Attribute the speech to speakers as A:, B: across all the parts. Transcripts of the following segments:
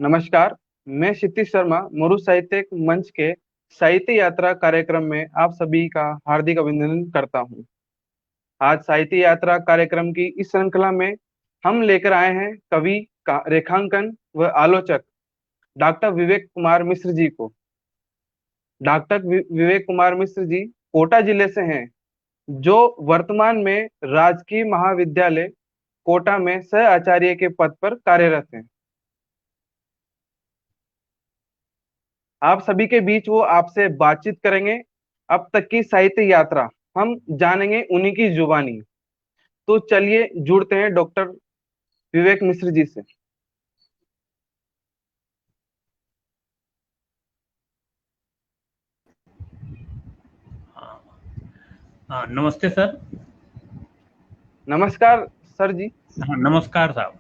A: नमस्कार। मैं क्षितिज शर्मा मरु साहित्यिक मंच के साहित्य यात्रा कार्यक्रम में आप सभी का हार्दिक अभिनंदन करता हूं। आज साहित्य यात्रा कार्यक्रम की इस श्रृंखला में हम लेकर आए हैं कवि का रेखांकन व आलोचक डॉक्टर विवेक कुमार मिश्र जी को। डॉक्टर विवेक कुमार मिश्र जी कोटा जिले से हैं, जो वर्तमान में राजकीय महाविद्यालय कोटा में सह आचार्य के पद पर कार्यरत हैं। आप सभी के बीच वो आपसे बातचीत करेंगे। अब तक की साहित्य यात्रा हम जानेंगे उन्हीं की जुबानी। तो चलिए जुड़ते हैं डॉक्टर विवेक मिश्र जी से।
B: हाँ। नमस्ते सर।
A: नमस्कार सर जी।
B: हाँ, नमस्कार साहब।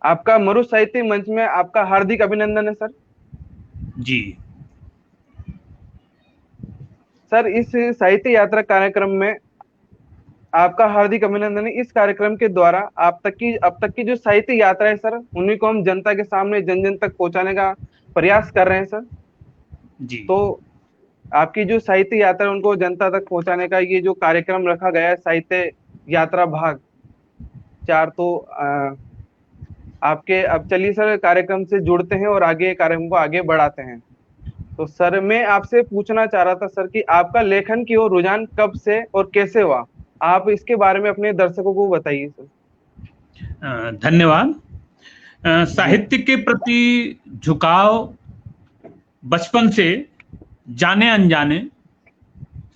A: आपका मरु साहित्य मंच में आपका हार्दिक अभिनंदन है सर।
B: जी।
A: सर, इस साहित्य यात्रा कार्यक्रम में आपका हार्दिक अभिनंदन है। इस कार्यक्रम के द्वारा अब तक की जो साहित्य यात्रा है सर, उन्हीं को हम जनता के सामने जन जन तक पहुंचाने का प्रयास कर रहे हैं सर।
B: जी।
A: तो आपकी जो साहित्य यात्रा है, उनको जनता तक पहुंचाने का ये जो कार्यक्रम रखा गया है, साहित्य यात्रा भाग 4, तो आपके अब चलिए सर कार्यक्रम से जुड़ते हैं और आगे कार्यक्रम को आगे बढ़ाते हैं। तो सर, मैं आपसे पूछना चाह रहा था सर कि आपका लेखन की ओर रुझान कब से और कैसे हुआ? आप इसके बारे में अपने दर्शकों को बताइए सर।
B: धन्यवाद।
A: जी।
B: साहित्य के प्रति झुकाव बचपन से जाने अनजाने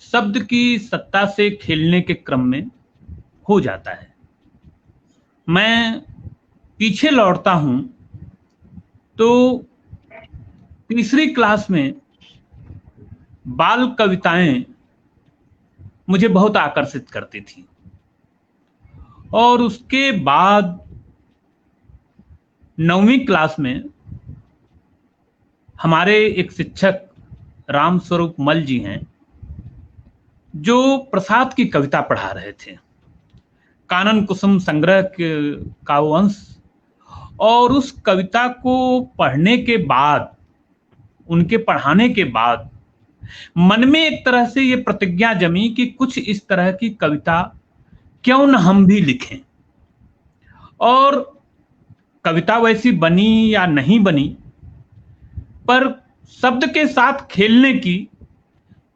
B: शब्द की सत्ता से खेलने के क्रम में हो जाता है। मैं पीछे लौटता हूं तो तीसरी क्लास में बाल कविताएं मुझे बहुत आकर्षित करती थी, और उसके बाद 9वीं क्लास में हमारे एक शिक्षक राम स्वरूप मल जी हैं, जो प्रसाद की कविता पढ़ा रहे थे, कानन कुसुम संग्रह का वो अंश। और उस कविता को पढ़ने के बाद, उनके पढ़ाने के बाद मन में एक तरह से ये प्रतिज्ञा जमी कि कुछ इस तरह की कविता क्यों न हम भी लिखें। और कविता वैसी बनी या नहीं बनी, पर शब्द के साथ खेलने की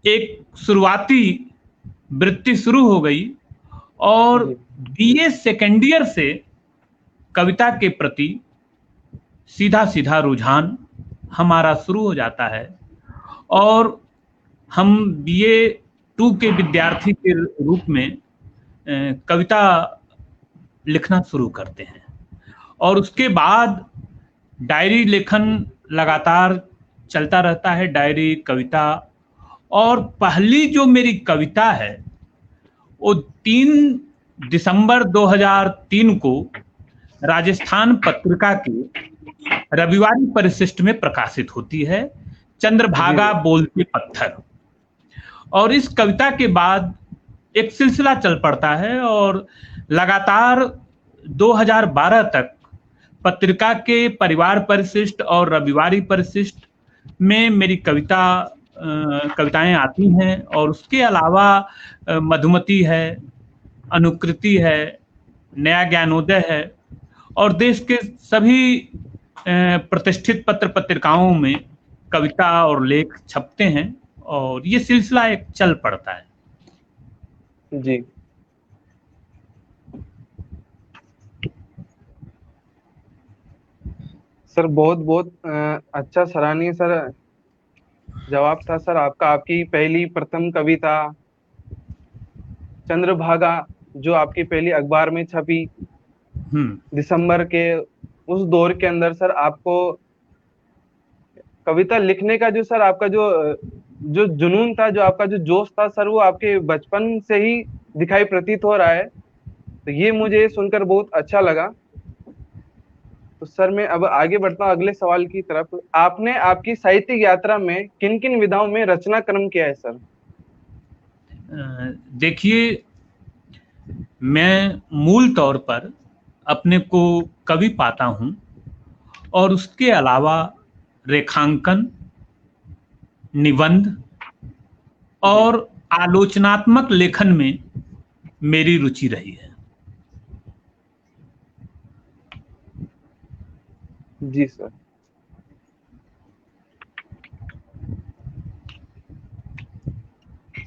B: एक शुरुआती वृत्ति शुरू हो गई, और
A: जी।
B: बीए सेकेंड ईयर से कविता के प्रति सीधा सीधा रुझान हमारा शुरू हो जाता है, और हम बीए 2 के विद्यार्थी के रूप में कविता लिखना शुरू करते हैं। और उसके बाद डायरी लेखन लगातार चलता रहता है, डायरी, कविता। और पहली जो मेरी कविता है वो 3 दिसंबर 2003 को राजस्थान पत्रिका के रविवारी परिशिष्ट में प्रकाशित होती है,
A: जी।
B: चंद्रभागा बोलते पत्थर। और इस कविता के बाद एक सिलसिला चल पड़ता है, और लगातार 2012 तक पत्रिका के परिवार परिशिष्ट और रविवारी परिशिष्ट में मेरी कविताएं आती हैं। और उसके अलावा मधुमती है, अनुकृति है, नया ज्ञानोदय है, और देश के सभी प्रतिष्ठित पत्र पत्रिकाओं में कविता और लेख छपते हैं, और ये सिलसिला एक चल पड़ता है।
A: जी। सर, बहुत बहुत अच्छा, सराहनीय सर जवाब था सर आपका। आपकी पहली प्रथम कविता चंद्रभागा, जो आपकी पहली अखबार में छपी
B: हम्म।
A: दिसंबर के उस दौर के अंदर सर, आपको कविता लिखने का जो सर आपका जो जुनून था, जो आपका जो जोश था सर, वो आपके बचपन से ही दिखाई प्रतीत हो रहा है। तो ये मुझे सुनकर बहुत अच्छा लगा। तो सर, मैं अब आगे बढ़ता हूँ अगले सवाल की तरफ। आपने आपकी साहित्यिक यात्रा में किन किन विधाओं में रचना क्रम किया है सर?
B: देखिए, मैं मूल तौर पर अपने को कवि पाता हूँ, और उसके अलावा रेखांकन, निबंध और आलोचनात्मक लेखन में मेरी रुचि रही है।
A: जी सर।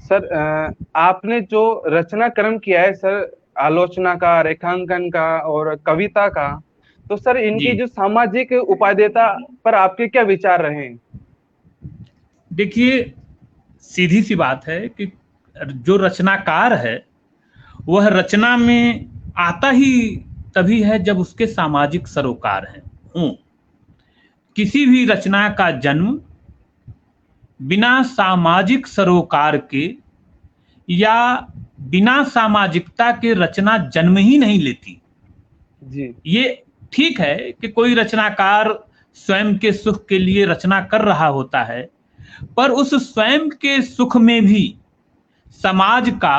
A: सर आपने जो रचना क्रम किया है सर, आलोचना का, रेखांकन का और कविता का, तो सर
B: जी,
A: इनकी जो सामाजिक उपादेयता पर आपके क्या विचार रहे हैं?
B: देखिए, सीधी सी बात है कि जो रचनाकार है वह रचना में आता ही तभी है जब उसके सामाजिक सरोकार हैं हों। किसी भी रचना का जन्म बिना सामाजिक सरोकार के या बिना सामाजिकता के रचना जन्म ही नहीं लेती।
A: जी
B: ये ठीक है कि कोई रचनाकार स्वयं के सुख के लिए रचना कर रहा होता है, पर उस स्वयं के सुख में भी समाज का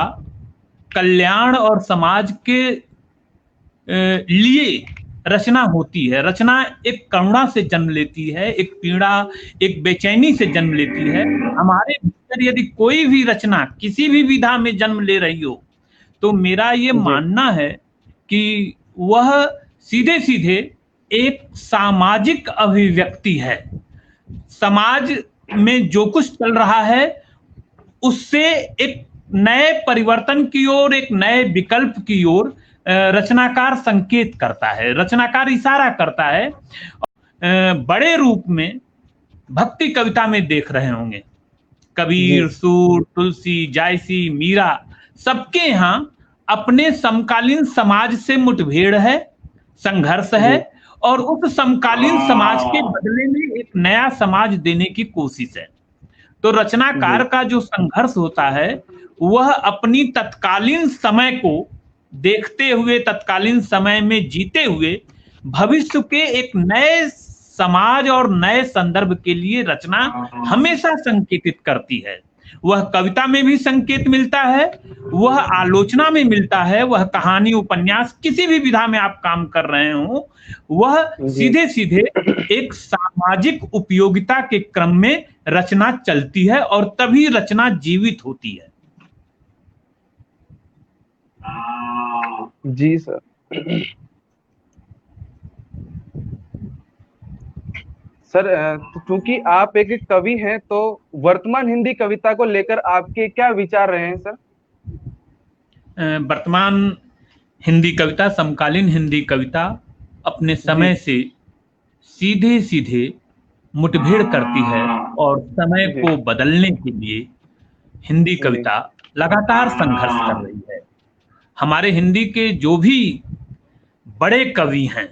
B: कल्याण और समाज के लिए रचना होती है। रचना एक करुणा से जन्म लेती है, एक पीड़ा, एक बेचैनी से जन्म लेती है। हमारे भीतर यदि कोई भी रचना किसी भी विधा में जन्म ले रही हो, तो मेरा ये
A: जी
B: मानना है कि वह सीधे सीधे एक सामाजिक अभिव्यक्ति है। समाज में जो कुछ चल रहा है उससे एक नए परिवर्तन की ओर, एक नए विकल्प की ओर रचनाकार संकेत करता है, रचनाकार इशारा करता है। बड़े रूप में भक्ति कविता में देख रहे होंगे,
A: जी
B: कबीर, सूर, तुलसी, जायसी, मीरा, सबके यहाँ अपने समकालीन समाज से मुठभेड़ है, संघर्ष है,
A: जी
B: और उस समकालीन समाज के बदले में एक नया समाज देने की कोशिश है। तो रचनाकार
A: जी
B: का जो संघर्ष होता है वह अपनी तत्कालीन समय को देखते हुए, तत्कालीन समय में जीते हुए भविष्य के एक नए समाज और नए संदर्भ के लिए रचना हमेशा संकेतित करती है। वह कविता में भी संकेत मिलता है, वह आलोचना में मिलता है, वह कहानी, उपन्यास, किसी भी विधा में आप काम कर रहे हो, वह
A: जी
B: सीधे सीधे एक सामाजिक उपयोगिता के क्रम में रचना चलती है और तभी रचना जीवित होती है।
A: जी सर। सर तो चूंकि आप एक कवि हैं, तो वर्तमान हिंदी कविता को लेकर आपके क्या विचार रहे हैं सर?
B: वर्तमान हिंदी कविता, समकालीन हिंदी कविता अपने
A: जी
B: समय से सीधे सीधे मुठभेड़ करती है और समय
A: जी
B: को बदलने के लिए हिंदी
A: जी
B: कविता लगातार संघर्ष कर रही है। हमारे हिंदी के जो भी बड़े कवि हैं,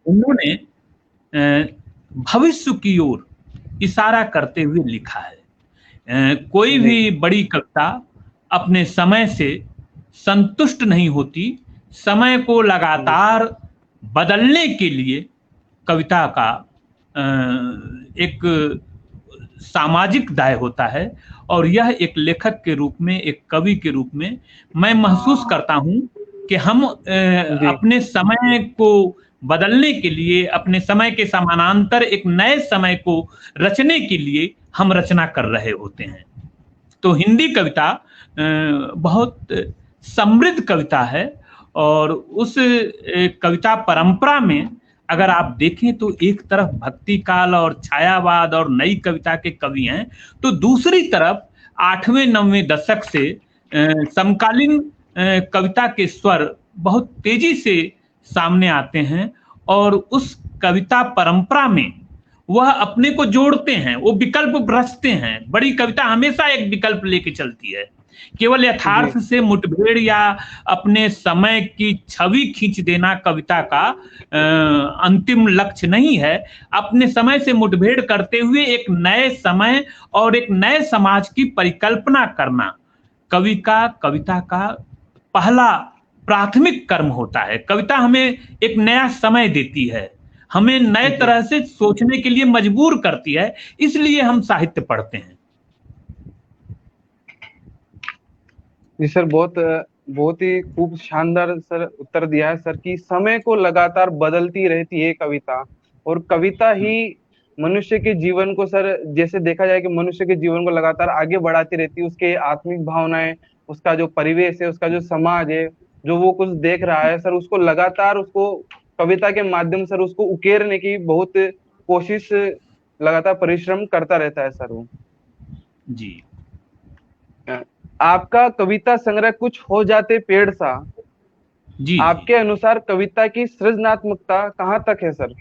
B: उन्होंने भविष्य की ओर इशारा करते हुए लिखा है। कोई
A: जी
B: भी बड़ी कविता अपने समय से संतुष्ट नहीं होती, समय को
A: जी
B: लगातार बदलने के लिए कविता का एक सामाजिक दाय होता है। और यह एक लेखक के रूप में, एक कवि के रूप में मैं महसूस करता हूं कि हम
A: जी
B: अपने समय को बदलने के लिए, अपने समय के समानांतर एक नए समय को रचने के लिए हम रचना कर रहे होते हैं। तो हिंदी कविता बहुत समृद्ध कविता है और उस कविता परंपरा में अगर आप देखें तो एक तरफ भक्ति काल और छायावाद और नई कविता के कवि हैं, तो दूसरी तरफ 8वें 9वें दशक से समकालीन कविता के स्वर बहुत तेजी से सामने आते हैं और उस कविता परंपरा में वह अपने को जोड़ते हैं, वो विकल्प रचते हैं। बड़ी कविता हमेशा एक विकल्प लेके चलती है। केवल
A: जी
B: यथार्थ से मुठभेड़ या अपने समय की छवि खींच देना कविता का अंतिम लक्ष्य नहीं है। अपने समय से मुठभेड़ करते हुए एक नए समय और एक नए समाज की परिकल्पना करना कविता का पहला प्राथमिक कर्म होता है। कविता हमें एक नया समय देती है, हमें नए
A: जी
B: तरह से सोचने के लिए मजबूर करती है, इसलिए हम साहित्य पढ़ते हैं।
A: जी सर, बहुत बहुत ही खूब शानदार सर उत्तर दिया है सर कि समय को लगातार बदलती रहती है कविता, और कविता ही मनुष्य के जीवन को सर, जैसे देखा जाए कि मनुष्य के जीवन को लगातार आगे बढ़ाती रहती है, उसके आत्मिक भावनाएं, उसका जो परिवेश है, उसका जो समाज है, जो वो कुछ देख रहा है सर, उसको लगातार उसको कविता के माध्यम सर उसको उकेरने की बहुत कोशिश, लगातार परिश्रम करता रहता है सर वो।
B: जी
A: आपका कविता संग्रह कुछ हो जाते पेड़ सा,
B: जी जी
A: आपके अनुसार कविता की सृजनात्मकता कहाँ तक है सर,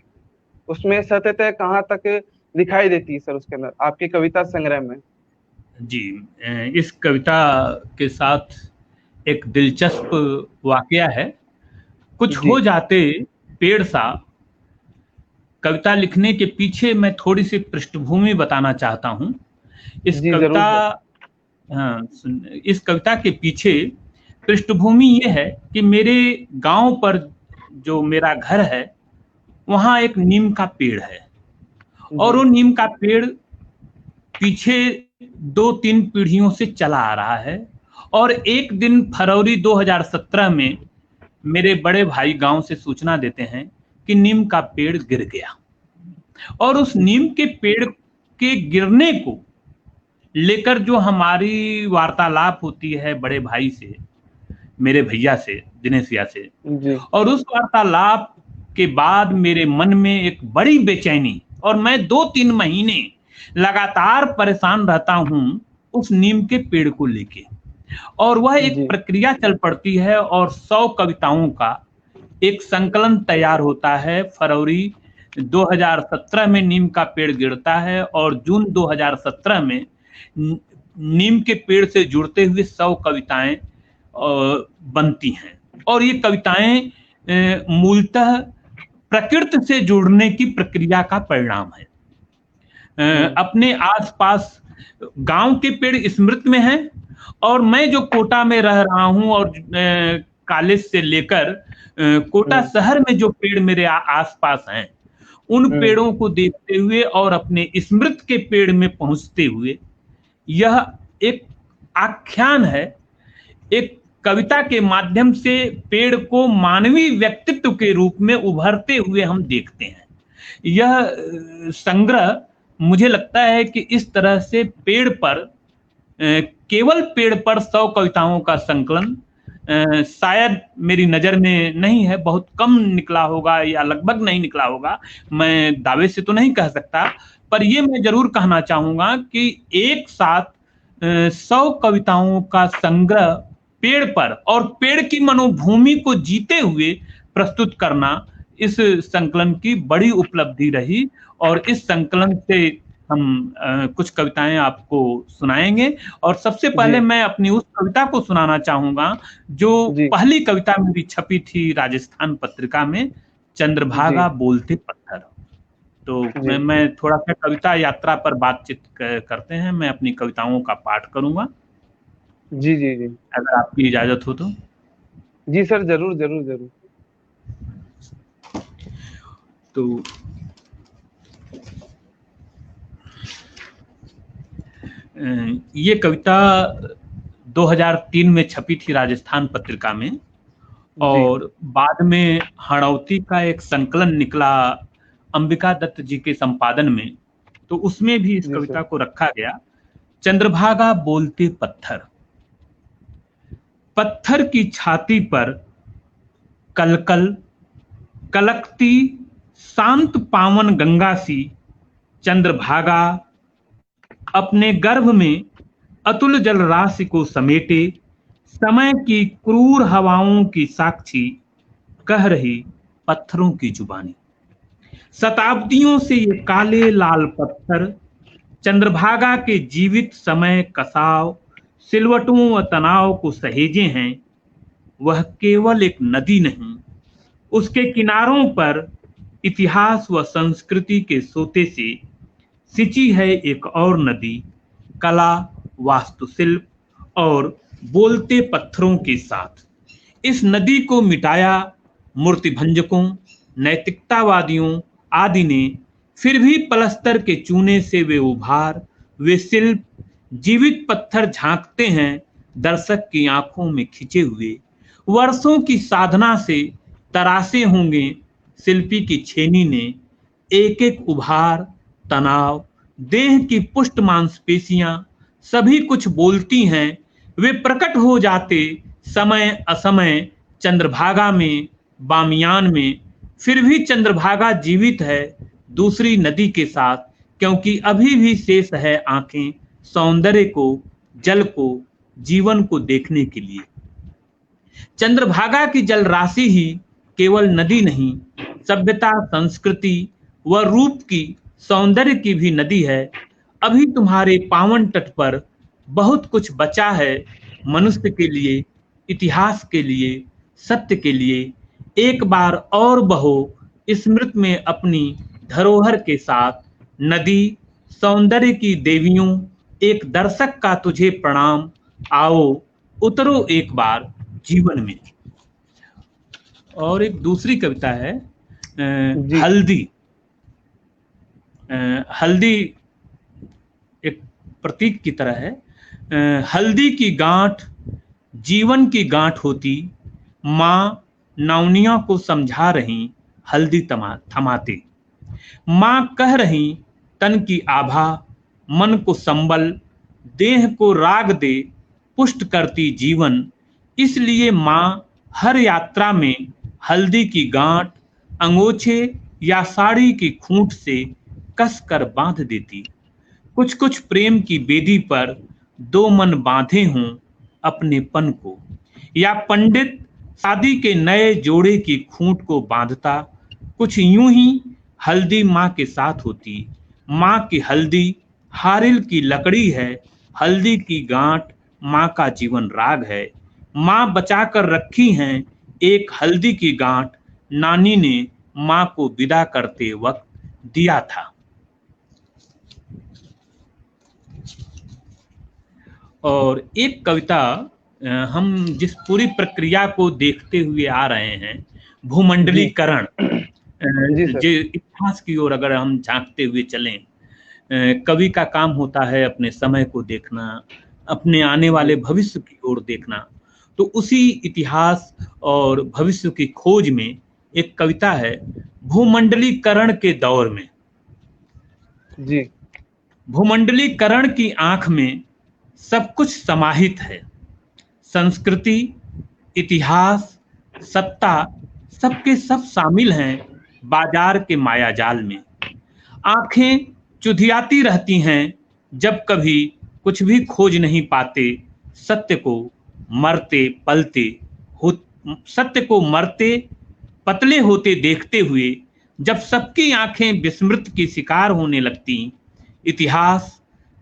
A: उसमें सत्यता कहाँ तक दिखाई देती है सर उसके अंदर, आपकी कविता संग्रह में?
B: जी। इस कविता के साथ एक दिलचस्प वाकया है। कुछ हो
A: जी
B: जाते पेड़ सा कविता लिखने के पीछे मैं थोड़ी सी पृष्ठभूमि बताना चाहता हूँ। इस
A: जी
B: कविता
A: जरूर सर।
B: इस कविता के पीछे पृष्ठभूमि ये है कि मेरे गांव पर जो मेरा घर है वहाँ एक नीम का पेड़ है, और
A: जी
B: वो नीम का पेड़ पीछे 2-3 पीढ़ियों से चला आ रहा है। और एक दिन फरवरी 2017 में मेरे बड़े भाई गांव से सूचना देते हैं कि नीम का पेड़ गिर गया। और उस नीम के पेड़ के गिरने को लेकर जो हमारी वार्तालाप होती है बड़े भाई से, मेरे भैया से, दिनेश भैया से,
A: जी
B: और उस वार्तालाप के बाद मेरे मन में एक बड़ी बेचैनी, और मैं 2-3 महीने लगातार परेशान रहता हूं उस नीम के पेड़ को लेके। और वह एक
A: जी
B: प्रक्रिया चल पड़ती है और 100 कविताओं का एक संकलन तैयार होता है। फरवरी 2017 में नीम का पेड़ गिरता है और जून 2017 में नीम के पेड़ से जुड़ते हुए 100 कविताएं बनती हैं। और ये कविताएं मूलतः प्रकृति से जुड़ने की प्रक्रिया का परिणाम है। अपने आसपास गांव के पेड़ स्मृति में हैं, और मैं जो कोटा में रह रहा हूं और कॉलेज से लेकर कोटा
A: हम्म
B: शहर में जो पेड़ मेरे आसपास हैं, उन
A: हम्म
B: पेड़ों को देखते हुए और अपने स्मृति के पेड़ में पहुंचते हुए यह एक आख्यान है। एक कविता के माध्यम से पेड़ को मानवीय व्यक्तित्व के रूप में उभरते हुए हम देखते हैं। यह संग्रह मुझे लगता है कि इस तरह से पेड़ पर, केवल पेड़ पर 100 कविताओं का संकलन शायद मेरी नजर में नहीं है, बहुत कम निकला होगा या लगभग नहीं निकला होगा। मैं दावे से तो नहीं कह सकता, पर यह मैं जरूर कहना चाहूंगा कि एक साथ 100 कविताओं का संग्रह पेड़ पर और पेड़ की मनोभूमि को जीते हुए प्रस्तुत करना इस संकलन की बड़ी उपलब्धि रही। और इस संकलन से हम कुछ कविताएं आपको सुनाएंगे। और सबसे पहले
A: जी
B: मैं अपनी उस कविता को सुनाना चाहूंगा जो
A: जी
B: पहली कविता मेरी छपी थी राजस्थान पत्रिका में,
A: जी
B: चंद्रभागा बोलते पत्थर। तो
A: जी
B: मैं थोड़ा सा कविता यात्रा पर बातचीत करते हैं। मैं अपनी कविताओं का पाठ करूंगा,
A: जी जी जी
B: अगर आपकी इजाजत हो तो।
A: जी सर, जरूर जरूर जरूर।
B: तो ये कविता 2003 में छपी थी राजस्थान पत्रिका में,
A: जी
B: और बाद में हड़ौती का एक संकलन निकला अंबिका दत्त जी के संपादन में, तो उसमें भी इस
A: जी सर।
B: कविता को रखा गया। चंद्रभागा बोलते पत्थर। पत्थर की छाती पर कलकल कलकती शांत पावन गंगा सी, चंद्रभागा अपने गर्भ में अतुल जल राशि को समेटे, समय की क्रूर हवाओं की साक्षी कह रही पत्थरों की जुबानी। शताब्दियों से ये काले लाल पत्थर चंद्रभागा के जीवित समय कसाव, सिलवटों व तनाव को सहेजे हैं। वह केवल एक नदी नहीं, उसके किनारों पर इतिहास व संस्कृति के सोते से सिंची है एक और नदी, कला, वास्तुशिल्प और बोलते पत्थरों के साथ। इस नदी को मिटाया मूर्तिभंजकों, नैतिकतावादियों आदि ने, फिर भी पलस्तर के चूने से वे उभार, वे शिल्प, जीवित पत्थर झांकते हैं दर्शक की आंखों में खिंचे हुए, वर्षों की साधना से तरासे होंगे शिल्पी की छेनी ने। एक एक उभार, तनाव, देह की पुष्ट मांसपेशियां सभी कुछ बोलती हैं। वे प्रकट हो जाते समय असमय चंद्रभागा में, बामियान में। फिर भी चंद्रभागा जीवित है दूसरी नदी के साथ, क्योंकि अभी भी शेष है आंखें सौंदर्य को, जल को, जीवन को देखने के लिए। चंद्रभागा की जल राशि ही केवल नदी नहीं, सभ्यता, संस्कृति व रूप की, सौंदर्य की भी नदी है। अभी तुम्हारे पावन तट पर बहुत कुछ बचा है मनुष्य के लिए, इतिहास के लिए, सत्य के लिए। एक बार और बहो स्मृत में अपनी धरोहर के साथ। नदी, सौंदर्य की देवियों, एक दर्शक का तुझे प्रणाम। आओ उतरो एक बार जीवन में। और एक दूसरी कविता है
A: जी
B: हल्दी। हल्दी एक प्रतीक की तरह है। हल्दी की गांठ जीवन की गांठ होती, माँ नौनिया को समझा रही हल्दी थमाते। माँ कह रही तन की आभा, मन को संबल, देह को राग दे, पुष्ट करती जीवन। इसलिए माँ हर यात्रा में हल्दी की गांठ अंगोछे या साड़ी की खूंट से कस कर बांध देती। कुछ कुछ प्रेम की बेदी पर दो मन बांधे हों अपनेपन को, या पंडित शादी के नए जोड़े की खूंट को बांधता। कुछ यूं ही हल्दी माँ के साथ होती। माँ की हल्दी हारिल की लकड़ी है, हल्दी की गांठ माँ का जीवन राग है। माँ बचा कर रखी हैं एक हल्दी की गांठ, नानी ने माँ को विदा करते वक्त दिया था। और एक कविता, हम जिस पूरी प्रक्रिया को देखते हुए आ रहे हैं, भूमंडलीकरण,
A: जी सर।
B: जो इतिहास की ओर अगर हम झांकते हुए चलें, कवि का काम होता है अपने समय को देखना, अपने आने वाले भविष्य की ओर देखना। तो उसी इतिहास और भविष्य की खोज में एक कविता है भूमंडलीकरण के दौर में।
A: जी
B: भूमंडलीकरण की आंख में सब कुछ समाहित है, संस्कृति, इतिहास, सत्ता, सबके सब शामिल हैं बाजार के मायाजाल में। आंखें चुधियाती रहती हैं जब कभी कुछ भी खोज नहीं पाते सत्य को, मरते पलते हो, सत्य को मरते पतले होते देखते हुए। जब सबकी आंखें विस्मृत की शिकार होने लगती, इतिहास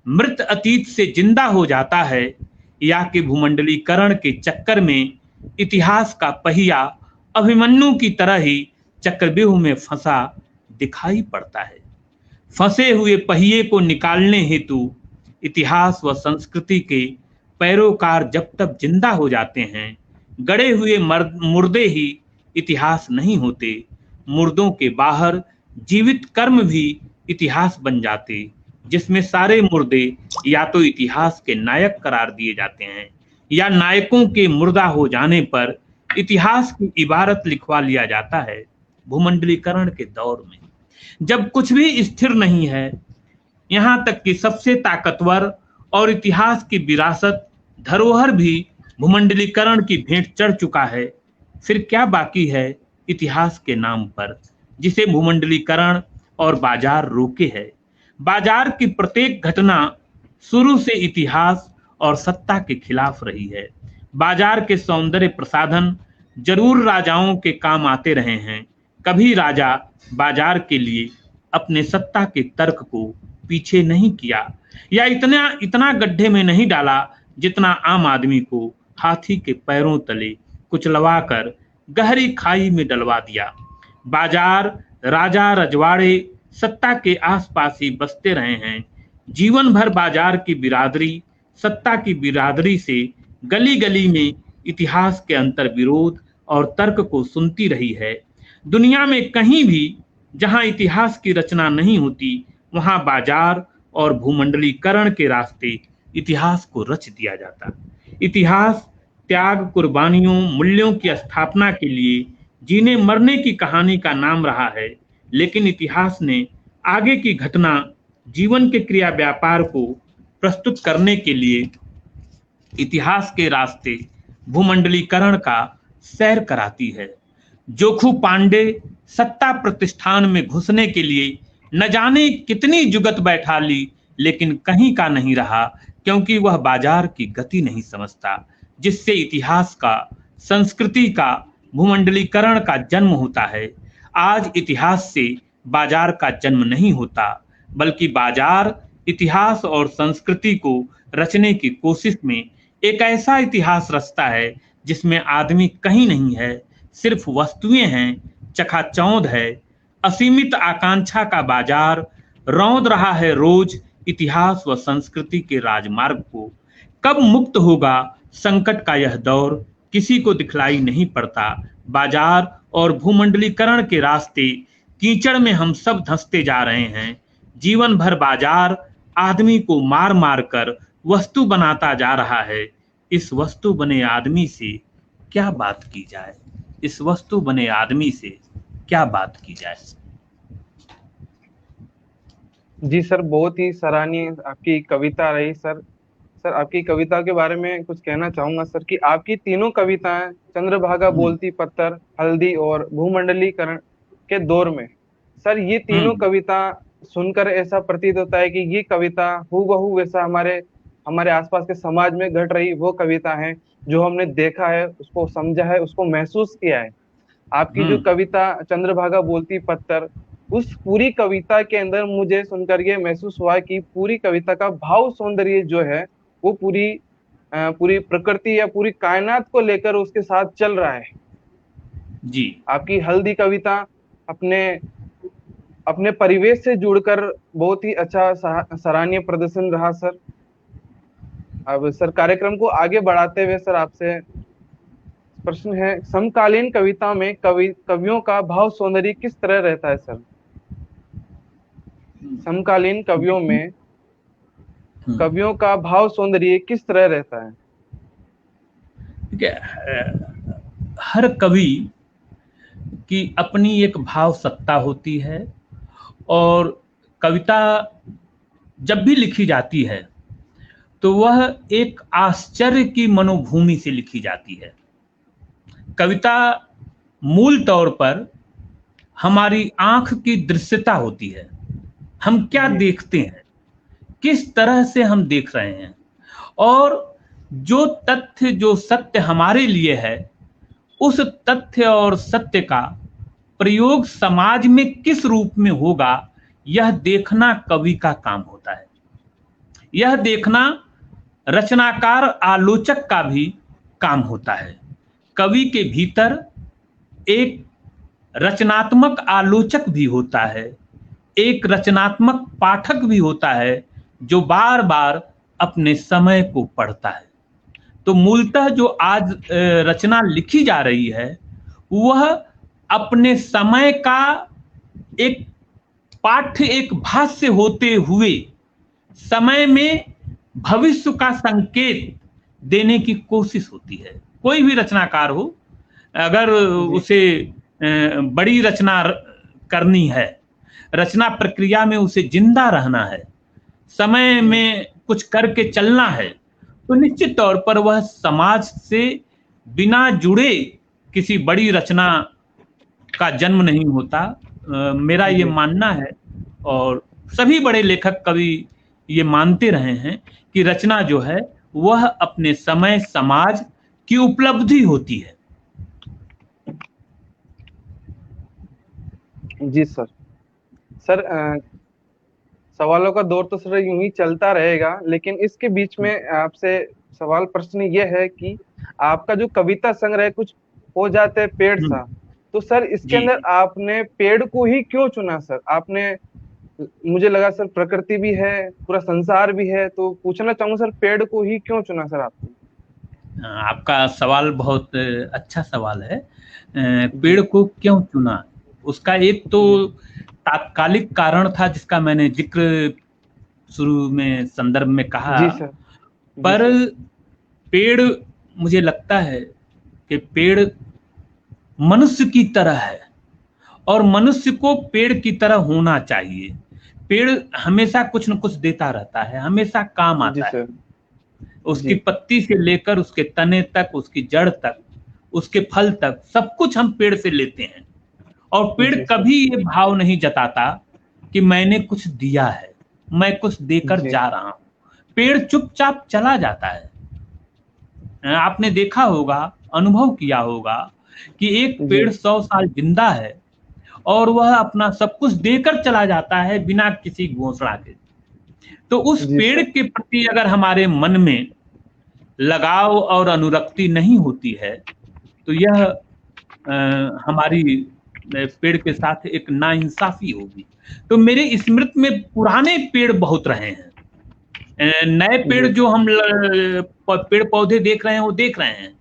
B: मृत अतीत से जिंदा हो जाता है, या कि भूमंडलीकरण के चक्कर में इतिहास का पहिया अभिमन्यु की तरह ही चक्रव्यूह में फंसा दिखाई पड़ता है। फंसे हुए पहिए को निकालने हेतु इतिहास व संस्कृति के पैरोकार जब तक जिंदा हो जाते हैं, गड़े हुए मुर्दे ही इतिहास नहीं होते। मुर्दों के बाहर जीवित कर्म भी इतिहास बन जाते, जिसमें सारे मुर्दे या तो इतिहास के नायक करार दिए जाते हैं, या नायकों के मुर्दा हो जाने पर इतिहास की इबारत लिखवा लिया जाता है। भूमंडलीकरण के दौर में जब कुछ भी स्थिर नहीं है, यहां तक कि सबसे ताकतवर और इतिहास की विरासत धरोहर भी भूमंडलीकरण की भेंट चढ़ चुका है, फिर क्या बाकी है इतिहास के नाम पर, जिसे भूमंडलीकरण और बाजार रोके है। बाजार की प्रत्येक घटना शुरू से इतिहास और सत्ता के खिलाफ रही है। बाजार के सौंदर्य प्रसाधन जरूर राजाओं के काम आते रहे हैं। कभी राजा बाजार के लिए अपने सत्ता के तर्क को पीछे नहीं किया, या इतना गड्ढे में नहीं डाला जितना आम आदमी को हाथी के पैरों तले कुचलवा कर गहरी खाई में डलवा दिया। बाजार राजा रजवाड़े सत्ता के आसपास ही बसते रहे हैं। जीवन भर बाजार की बिरादरी सत्ता की बिरादरी से गली गली में इतिहास के अंतर विरोध और तर्क को सुनती रही है। दुनिया में कहीं भी जहां इतिहास की रचना नहीं होती, वहां बाजार और भूमंडलीकरण के रास्ते इतिहास को रच दिया जाता। इतिहास त्याग, कुर्बानियों, मूल्यों की स्थापना के लिए जीने मरने की कहानी का नाम रहा है, लेकिन इतिहास ने आगे की घटना, जीवन के क्रिया व्यापार को प्रस्तुत करने के लिए इतिहास के रास्ते भूमंडलीकरण का सैर कराती है। जोखू पांडे सत्ता प्रतिष्ठान में घुसने के लिए न जाने कितनी जुगत बैठा ली, लेकिन कहीं का नहीं रहा, क्योंकि वह बाजार की गति नहीं समझता, जिससे इतिहास का, संस्कृति का, भूमंडलीकरण का जन्म होता है। आज इतिहास से बाजार का जन्म नहीं होता, बल्कि बाजार इतिहास और संस्कृति को रचने की कोशिश में एक ऐसा इतिहास रचता है जिसमें आदमी कहीं नहीं है, सिर्फ वस्तुएं हैं, चकाचौंध है। असीमित आकांक्षा का बाजार रौंद रहा है रोज इतिहास व संस्कृति के राजमार्ग को। कब मुक्त होगा संकट का यह दौर, किसी को दिखलाई नहीं पड़ता। बाजार और भूमंडलीकरण के रास्ते कीचड़ में हम सब धंसते जा रहे हैं। जीवन भर बाजार आदमी को मार मार कर वस्तु बनाता जा रहा है। इस वस्तु बने आदमी से क्या बात की जाए? इस वस्तु बने आदमी से क्या बात की जाए?
A: जी सर, बहुत ही सराहनीय आपकी कविता रही सर। सर, आपकी कविता के बारे में कुछ कहना चाहूंगा सर कि आपकी तीनों कविताएं चंद्रभागा, बोलती पत्थर, हल्दी और भूमंडलीकरण के दौर में, सर ये तीनों कविता सुनकर ऐसा प्रतीत होता है कि ये कविता हूबहू वैसा हमारे हमारे आसपास के समाज में घट रही वो कविता है, जो हमने देखा है, उसको समझा है, उसको महसूस किया है। आपकी जो कविता चंद्रभागा, बोलती पत्थर, उस पूरी कविता के अंदर मुझे सुनकर ये महसूस हुआ कि पूरी कविता का भाव सौंदर्य जो है वो पूरी प्रकृति या पूरी कायनात को लेकर उसके साथ चल रहा है।
B: जी।
A: आपकी हल्दी कविता अपने अपने परिवेश से जुड़कर बहुत ही अच्छा सराहनीय प्रदर्शन रहा सर। अब सर कार्यक्रम को आगे बढ़ाते हुए सर आपसे प्रश्न है, समकालीन कविता में कवियों का भाव सौंदर्य किस तरह रहता है सर? समकालीन कवियों में कवियों का भाव सौंदर्य किस तरह रहता है?
B: हर कवि की अपनी एक भाव सत्ता होती है, और कविता जब भी लिखी जाती है तो वह एक आश्चर्य की मनोभूमि से लिखी जाती है। कविता मूल तौर पर हमारी आंख की दृश्यता होती है। हम क्या देखते हैं, किस तरह से हम देख रहे हैं, और जो तथ्य, जो सत्य हमारे लिए है, उस तथ्य और सत्य का प्रयोग समाज में किस रूप में होगा, यह देखना कवि का काम होता है। यह देखना रचनाकार, आलोचक का भी काम होता है। कवि के भीतर एक रचनात्मक आलोचक भी होता है, एक रचनात्मक पाठक भी होता है, जो बार बार अपने समय को पढ़ता है। तो मूलतः जो आज रचना लिखी जा रही है, वह अपने समय का एक पाठ्य, एक भाष्य होते हुए समय में भविष्य का संकेत देने की कोशिश होती है। कोई भी रचनाकार हो, अगर उसे बड़ी रचना करनी है, रचना प्रक्रिया में उसे जिंदा रहना है, समय में कुछ करके चलना है, तो निश्चित तौर पर वह समाज से बिना जुड़े किसी बड़ी रचना का जन्म नहीं होता। मेरा ये मानना है, और सभी बड़े लेखक कवि ये मानते रहे हैं कि रचना जो है वह अपने समय समाज की उपलब्धि होती है।
A: जी सर। सर सवालों का दौर तो सर यूं ही चलता रहेगा, लेकिन इसके बीच में आपसे सवाल प्रश्न ये है कि आपका जो कविता संग्रह कुछ हो जाते हैं पेड़ सा, तो सर इसके अंदर आपने पेड़ को ही क्यों चुना सर? आपने, मुझे लगा सर प्रकृति भी है, पूरा संसार भी है, तो पूछना चाहूंगा सर पेड़ को ही क्यों चुना सर आपने?
B: आपका सवाल बहुत अच्छा सवाल है। पेड़ को क्यों चुना, उसका एक तो तात्कालिक कारण था जिसका मैंने जिक्र शुरू में संदर्भ में कहा।
A: जी सर।
B: पर पेड़, मुझे लगता है कि पेड़ मनुष्य की तरह है और मनुष्य को पेड़ की तरह होना चाहिए। पेड़ हमेशा कुछ न कुछ देता रहता है, हमेशा काम
A: जी
B: आता है।
A: सर।
B: उसकी
A: जी
B: पत्ती से लेकर उसके तने तक, उसकी जड़ तक, उसके फल तक, सब कुछ हम पेड़ से लेते हैं। और पेड़
A: जी सर।
B: कभी ये भाव नहीं जताता कि मैंने कुछ दिया है, मैं कुछ देकर
A: जी
B: जा रहा हूं। पेड़ चुपचाप चला जाता है। आपने देखा होगा, अनुभव किया होगा कि एक
A: जी
B: पेड़ 100 साल जिंदा है और वह अपना सब कुछ देकर चला जाता है बिना किसी घोषणा के। तो उस
A: जी
B: पेड़
A: सर।
B: के प्रति अगर हमारे मन में लगाव और अनुरक्ति नहीं होती है तो यह हमारी पेड़ के साथ एक नाइंसाफी होगी। तो मेरे स्मृति में पुराने पेड़ बहुत रहे हैं। नए पेड़
A: जी
B: जो हम पेड़ पौधे देख रहे हैं वो देख रहे हैं,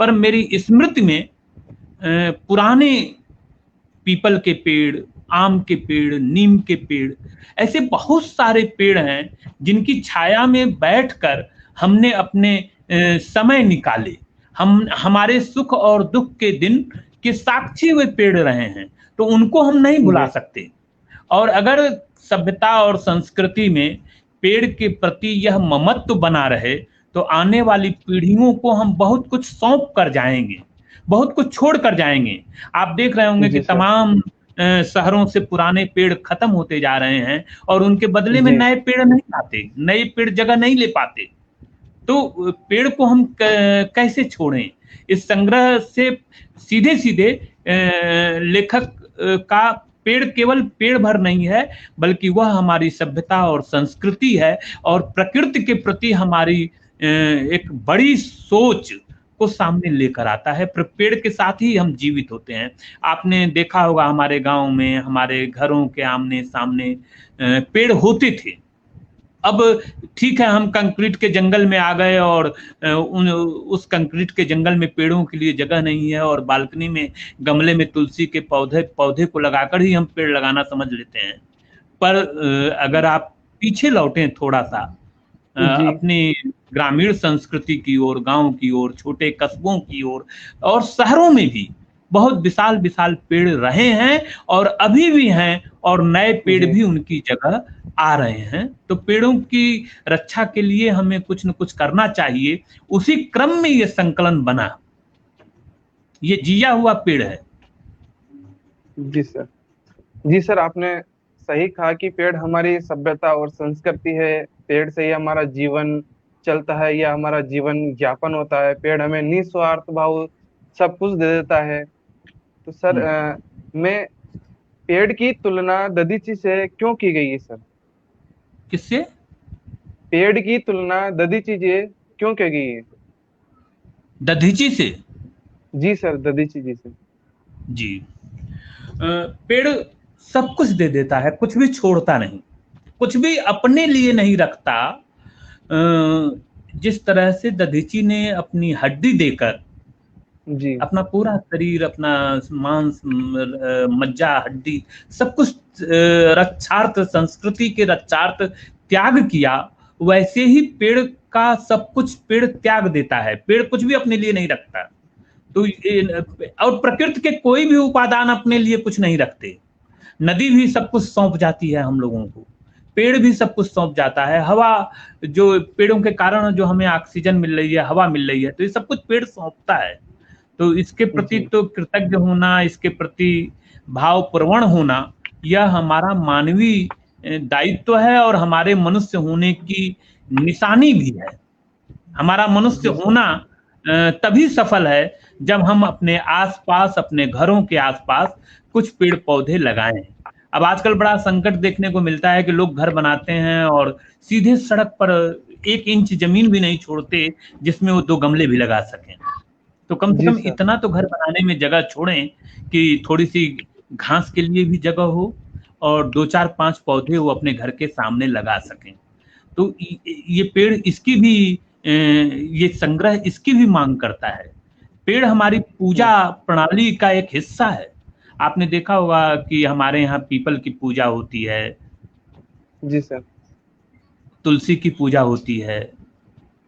B: पर मेरी स्मृति में पुराने पीपल के पेड़, आम के पेड़, नीम के पेड़, ऐसे बहुत सारे पेड़ हैं जिनकी छाया में बैठकर हमने अपने समय निकाले। हम हमारे सुख और दुख के दिन के साक्षी वे पेड़ रहे हैं, तो उनको हम नहीं भुला
A: जी
B: सकते। और अगर सभ्यता और संस्कृति में पेड़ के प्रति यह ममत्व बना रहे तो आने वाली पीढ़ियों को हम बहुत कुछ सौंप कर जाएंगे, बहुत कुछ छोड़ कर जाएंगे। आप देख रहे होंगे कि
A: जी सर।
B: तमाम शहरों से पुराने पेड़ खत्म होते जा रहे हैं और उनके बदले में
A: जी
B: नए पेड़ नहीं आते, नए पेड़ जगह नहीं ले पाते। तो पेड़ को हम कैसे छोड़ें? इस संग्रह से सीधे सीधे लेखक का पेड़ केवल पेड़ भर नहीं है, बल्कि वह हमारी सभ्यता और संस्कृति है और प्रकृति के प्रति हमारी एक बड़ी सोच को सामने लेकर आता है। पेड़ के साथ ही हम जीवित होते हैं। आपने देखा होगा हमारे गांव में, हमारे घरों के आमने सामने पेड़ होते थे। अब ठीक है, हम कंक्रीट के जंगल में आ गए और उस कंक्रीट के जंगल में पेड़ों के लिए जगह नहीं है और बालकनी में गमले में तुलसी के पौधे पौधे को लगाकर ही हम पेड़ लगाना समझ लेते हैं। पर अगर आप पीछे लौटें थोड़ा सा,
A: जी
B: अपनी ग्रामीण संस्कृति की ओर, गांव की ओर, छोटे कस्बों की ओर और शहरों में भी बहुत विशाल विशाल पेड़ रहे हैं और अभी भी हैं और नए पेड़
A: जी
B: भी उनकी जगह आ रहे हैं। तो पेड़ों की रक्षा के लिए हमें कुछ न कुछ करना चाहिए। उसी क्रम में ये संकलन बना, ये जिया हुआ पेड़ है।
A: जी सर। जी सर, आपने सही कहा कि पेड़ हमारी सभ्यता और संस्कृति है। पेड़ से ही हमारा जीवन चलता है या हमारा जीवन यापन होता है। पेड़ हमें निस्वार्थ भाव सब कुछ दे देता है। तो सर,
B: हम्म,
A: मैं पेड़ की तुलना दधीची से क्यों की गई है सर?
B: किससे?
A: पेड़ की तुलना दधीची से क्यों की गई है?
B: दधीची से?
A: जी सर, दधीची जी से।
B: जी। पेड़ सब कुछ दे देता है, कुछ भी छोड़ता नहीं, कुछ भी अपने लिए नहीं रखता। जिस तरह से दधीची ने अपनी हड्डी देकर
A: जी
B: अपना पूरा शरीर, अपना मांस, मज्जा, हड्डी, सब कुछ रक्षार्थ, संस्कृति के रक्षार्थ त्याग किया, वैसे ही पेड़ का सब कुछ पेड़ त्याग देता है। पेड़ कुछ भी अपने लिए नहीं रखता। तो और प्रकृति के कोई भी उपादान अपने लिए कुछ नहीं रखते। नदी भी सब कुछ सौंप जाती है हम लोगों को, पेड़ भी सब कुछ सौंप जाता है। हवा, जो पेड़ों के कारण जो हमें ऑक्सीजन मिल रही है, हवा मिल रही है, तो ये सब कुछ पेड़ सौंपता है। तो इसके प्रति
A: जी
B: तो कृतज्ञ होना, इसके प्रति भावप्रवण होना, यह हमारा मानवीय दायित्व है और हमारे मनुष्य होने की निशानी भी है। हमारा मनुष्य
A: जी सर।
B: होना तभी सफल है जब हम अपने आसपास, अपने घरों के आसपास कुछ पेड़ पौधे लगाएं। अब आजकल बड़ा संकट देखने को मिलता है कि लोग घर बनाते हैं और सीधे सड़क पर 1 इंच जमीन भी नहीं छोड़ते जिसमें वो 2 गमले भी लगा सकें। तो कम से
A: जी
B: कम
A: सर।
B: इतना तो घर बनाने में जगह छोड़ें कि थोड़ी सी घास के लिए भी जगह हो और 2 4 5 पौधे वो अपने घर के सामने लगा सकें। तो ये पेड़ इसकी भी ये संग्रह इसकी भी मांग करता है। पेड़ हमारी पूजा प्रणाली का एक हिस्सा है। आपने देखा होगा कि हमारे यहाँ पीपल की पूजा होती है,
A: जी सर।
B: तुलसी की पूजा होती है,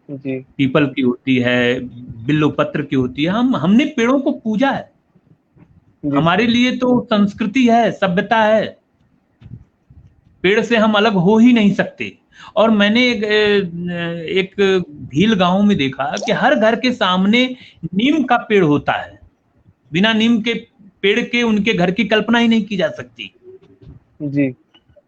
A: जी
B: पीपल की होती है, बिल्वपत्र की होती है। हमने पेड़ों को पूजा है।
A: जी सर।
B: हमारे लिए तो संस्कृति है, सभ्यता है। पेड़ से हम अलग हो ही नहीं सकते। और मैंने एक भील गांव में देखा कि हर घर के सामने नीम का पेड़ होता है। बिना नीम के पेड़ के उनके घर की कल्पना ही नहीं की जा सकती।
A: जी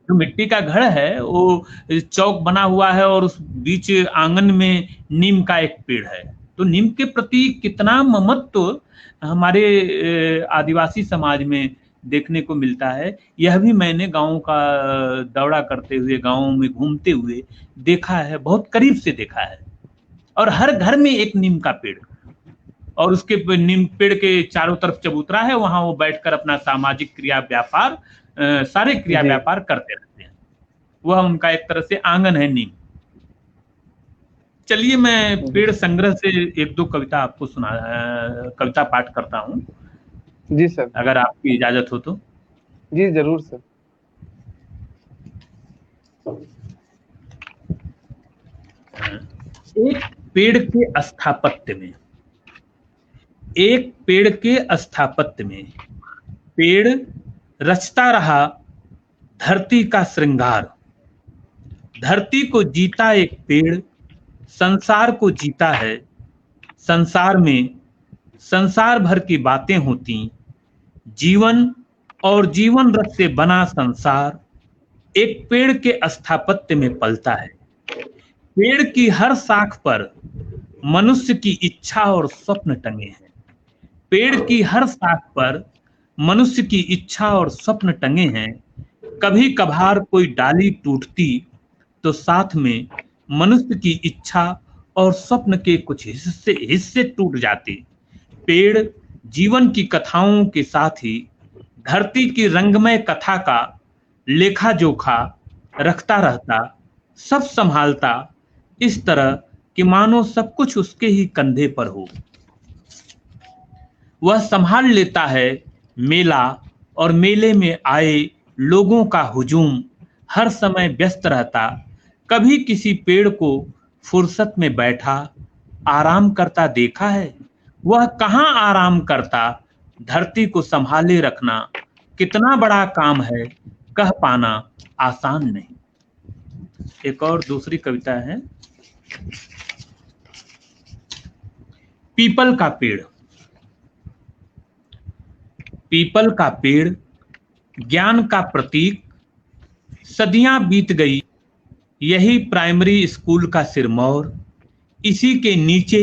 B: जो मिट्टी का घर है वो चौक बना हुआ है और उस बीच आंगन में नीम का एक पेड़ है। तो नीम के प्रति कितना ममत्व हमारे आदिवासी समाज में देखने को मिलता है, यह भी मैंने गाँव का दौरा करते हुए, गाँव में घूमते हुए देखा है, बहुत करीब से देखा है। और हर घर में एक नीम का पेड़, और उसके नीम पेड़ के चारों तरफ चबूतरा है, वहां वो बैठकर अपना सामाजिक क्रिया व्यापार, सारे क्रिया
A: जी
B: व्यापार करते रहते हैं। वह उनका एक तरह से आंगन है नीम। चलिए मैं
A: जी
B: पेड़ संग्रह से एक दो कविता आपको कविता पाठ करता हूँ,
A: जी सर।
B: अगर आपकी इजाजत हो तो।
A: जी जरूर सर।
B: एक पेड़ के स्थापत्य में, एक पेड़ के स्थापत्य में, पेड़ रचता रहा धरती का श्रृंगार। धरती को जीता एक पेड़, संसार को जीता है। संसार में संसार भर की बातें होती, जीवन और जीवन रस से बना संसार एक पेड़ के स्थापत्य में पलता है। पेड़ की हर शाख पर मनुष्य की इच्छा और स्वप्न टंगे हैं। पेड़ की हर शाख पर मनुष्य की इच्छा और स्वप्न टंगे हैं। कभी कभार कोई डाली टूटती तो साथ में मनुष्य की इच्छा और स्वप्न के कुछ हिस्से हिस्से टूट जाते। पेड़ जीवन की कथाओं के साथ ही धरती की रंगमय कथा का लेखा जोखा रखता रहता, सब संभालता, इस तरह कि मानो सब कुछ उसके ही कंधे पर हो। वह संभाल लेता है मेला, और मेले में आए लोगों का हुजूम, हर समय व्यस्त रहता। कभी किसी पेड़ को फुर्सत में बैठा आराम करता देखा है? वह कहाँ आराम करता, धरती को संभाले रखना कितना बड़ा काम है, कह पाना आसान नहीं। एक और दूसरी कविता है, पीपल का पेड़। पीपल का पेड़ ज्ञान का प्रतीक, सदियां बीत गई यही प्राइमरी स्कूल का सिरमौर। इसी के नीचे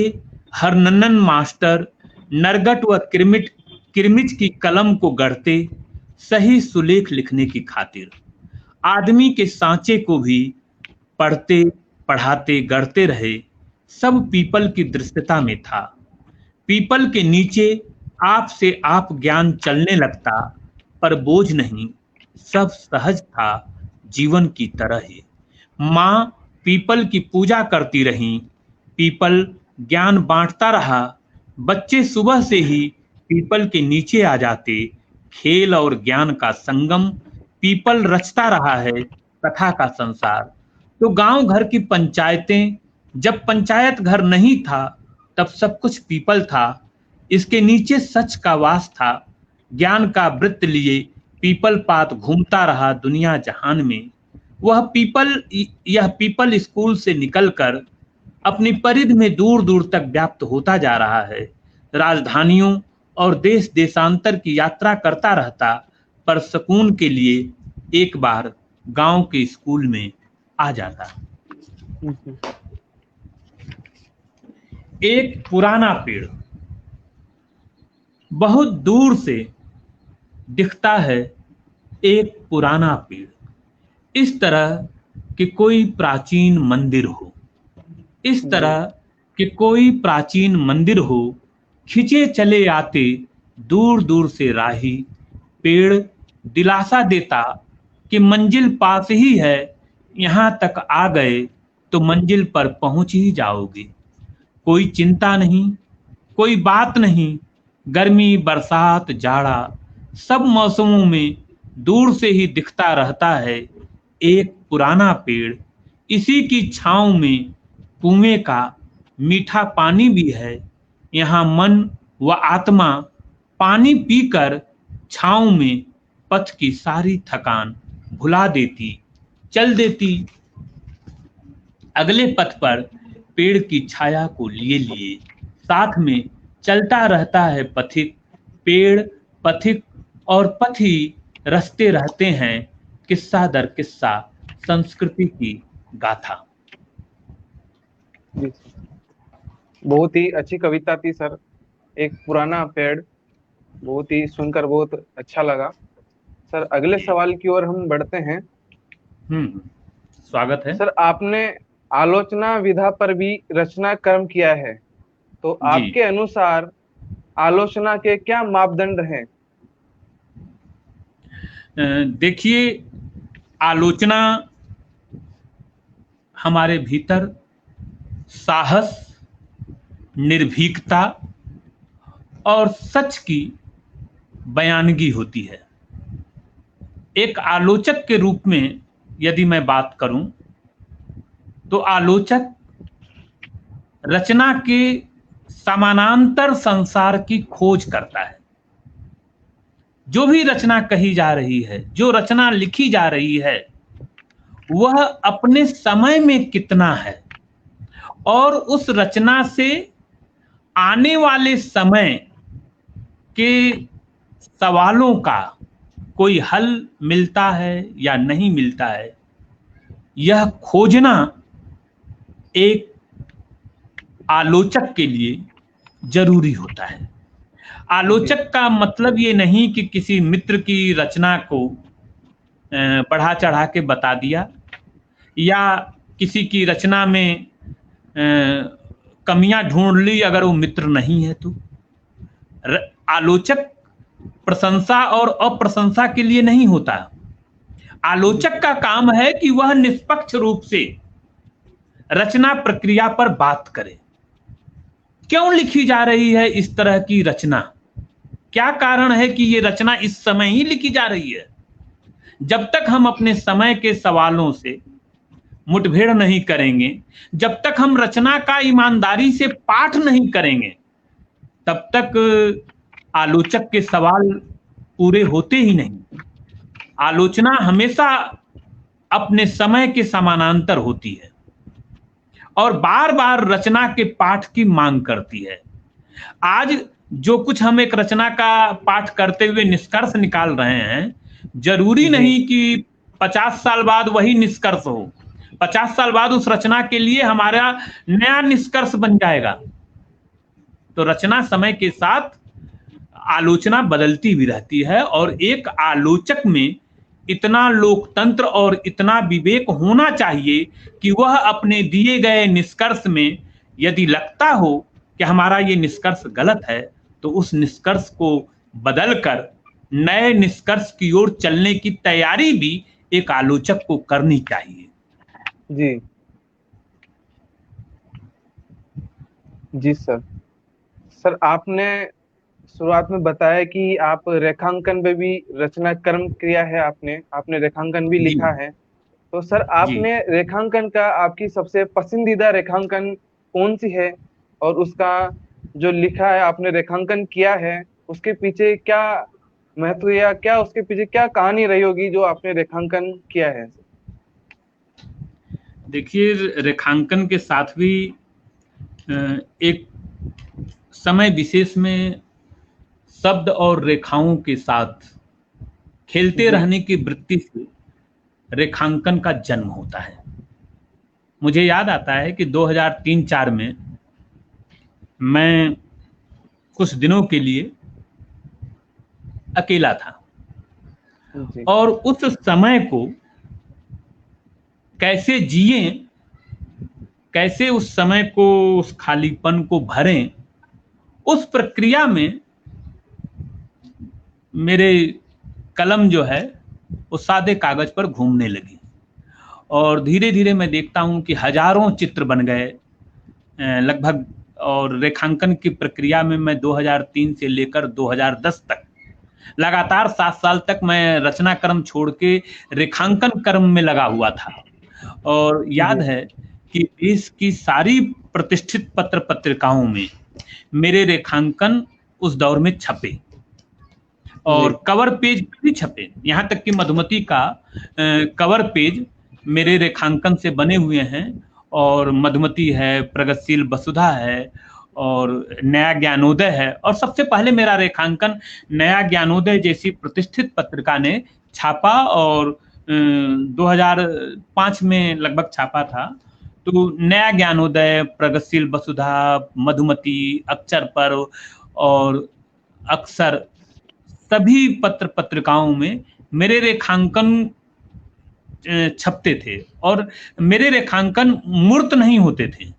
B: हरनन्नन मास्टर नरगट व किरमिच की कलम को गढ़ते, सही सुलेख लिखने की खातिर। आदमी के सांचे को भी पढ़ते पढ़ाते गढ़ते रहे, सब पीपल की दृश्यता में था। पीपल के नीचे आप से आप ज्ञान चलने लगता, पर बोझ नहीं, सब सहज था जीवन की तरह ही। माँ पीपल की पूजा करती रहीं, पीपल ज्ञान बांटता रहा। बच्चे सुबह से ही पीपल के नीचे आ जाते, खेल और ज्ञान का संगम पीपल रचता रहा है कथा का संसार। तो गांव घर की पंचायतें, जब पंचायत घर नहीं था तब सब कुछ पीपल था। इसके नीचे सच का वास था, ज्ञान का वृत्त लिए पीपल पात घूमता रहा दुनिया जहान में। यह पीपल स्कूल से निकलकर अपनी परिधि में दूर दूर तक व्याप्त होता जा रहा है। राजधानियों और देश देशांतर की यात्रा करता रहता, पर सुकून के लिए एक बार गांव के स्कूल में आ जाता। एक पुराना पेड़ बहुत दूर से दिखता है, एक पुराना पेड़ इस तरह कि कोई प्राचीन मंदिर हो, इस तरह कि कोई प्राचीन मंदिर हो। खिंचे चले आते दूर दूर से राही, पेड़ दिलासा देता कि मंजिल पास ही है, यहाँ तक आ गए तो मंजिल पर पहुंच ही जाओगे। कोई चिंता नहीं, कोई बात नहीं, गर्मी बरसात जाड़ा सब मौसमों में दूर से ही दिखता रहता है एक पुराना पेड़। इसी की छांव में कुएं का मीठा पानी भी है, यहाँ मन व आत्मा पानी पीकर छाँव में पथ की सारी थकान भुला देती, चल देती अगले पथ पर पेड़ की छाया को लिए लिए। साथ में चलता रहता है पथिक, पेड़ पथिक और पथी रचते रहते हैं किस्सा दर किस्सा संस्कृति की गाथा।
A: जी सर, बहुत ही अच्छी कविता थी सर। एक पुराना पेड़, बहुत ही सुनकर बहुत अच्छा लगा सर। अगले सवाल की ओर हम बढ़ते हैं।
B: स्वागत है
A: सर। आपने आलोचना विधा पर भी रचना कर्म किया है, तो आपके अनुसार आलोचना के क्या मापदंड हैं?
B: देखिए, आलोचना हमारे भीतर साहस, निर्भीकता और सच की बयानगी होती है। एक आलोचक के रूप में यदि मैं बात करूं, तो आलोचक रचना के समानांतर संसार की खोज करता है। जो भी रचना कही जा रही है, जो रचना लिखी जा रही है, वह अपने समय में कितना है और उस रचना से आने वाले समय के सवालों का कोई हल मिलता है या नहीं मिलता है, यह खोजना एक आलोचक के लिए जरूरी होता है। आलोचक का मतलब ये नहीं कि किसी मित्र की रचना को बढ़ा चढ़ा के बता दिया या किसी की रचना में कमियां ढूंढ ली अगर वो मित्र नहीं है तो। आलोचक प्रशंसा और अप्रशंसा के लिए नहीं होता। आलोचक का काम है कि वह निष्पक्ष रूप से रचना प्रक्रिया पर बात करे। क्यों लिखी जा रही है इस तरह की रचना? क्या कारण है कि ये रचना इस समय ही लिखी जा रही है? जब तक हम अपने समय के सवालों से मुठभेड़ नहीं करेंगे, जब तक हम रचना का ईमानदारी से पाठ नहीं करेंगे, तब तक आलोचक के सवाल पूरे होते ही नहीं। आलोचना हमेशा अपने समय के समानांतर होती है और बार बार रचना के पाठ की मांग करती है। आज जो कुछ हम एक रचना का पाठ करते हुए निष्कर्ष निकाल रहे हैं, जरूरी नहीं कि 50 साल बाद वही निष्कर्ष हो। 50 साल बाद उस रचना के लिए हमारा नया निष्कर्ष बन जाएगा। तो रचना समय के साथ आलोचना बदलती भी रहती है और एक आलोचक में इतना लोकतंत्र और इतना विवेक होना चाहिए कि वह अपने दिए गए निष्कर्ष में यदि लगता हो कि हमारा ये निष्कर्ष गलत है, तो उस निष्कर्ष को बदलकर नए निष्कर्ष की ओर चलने की तैयारी भी एक आलोचक को करनी चाहिए।
A: जी जी सर। सर, आपने शुरुआत में बताया कि आप रेखांकन में भी रचना कर्म किया है, आपने रेखांकन भी लिखा है। तो सर, आपने रेखांकन का आपकी सबसे पसंदीदा रेखांकन कौन सी है, और उसका जो लिखा है आपने रेखांकन किया है, उसके पीछे क्या महत्व या क्या उसके पीछे क्या कहानी रही होगी जो आपने रेखांकन किया है?
B: देखिए, रेखांकन के साथ भी एक समय विशेष में शब्द और रेखाओं के साथ खेलते रहने की वृत्ति से रेखांकन का जन्म होता है। मुझे याद आता है कि 2003-04 में मैं कुछ दिनों के लिए अकेला था और उस समय को कैसे जिए, कैसे उस समय को, उस खालीपन को भरें, उस प्रक्रिया में मेरे कलम जो है वो सादे कागज पर घूमने लगी और धीरे धीरे मैं देखता हूं कि हजारों चित्र बन गए लगभग। और रेखांकन की प्रक्रिया में मैं 2003 से लेकर 2010 तक लगातार 7 साल तक मैं रचना कर्म छोड़ के रेखांकन कर्म में लगा हुआ था। और याद है कि देश की सारी प्रतिष्ठित पत्र पत्रिकाओं में मेरे रेखांकन उस दौर में छपे और
A: जी
B: कवर पेज भी छपे। यहाँ तक कि मधुमती का कवर पेज मेरे रेखांकन से बने हुए हैं और मधुमती है, प्रगतिशील वसुधा है और नया ज्ञानोदय है। और सबसे पहले मेरा रेखांकन नया ज्ञानोदय जैसी प्रतिष्ठित पत्रिका ने छापा और 2005 में लगभग छापा था। तो नया ज्ञानोदय, प्रगतिशील वसुधा, मधुमती, अक्षर पर्व और अक्सर सभी पत्र पत्रिकाओं में मेरे रेखांकन छपते थे और मेरे रेखांकन मूर्त नहीं होते थे,
A: जी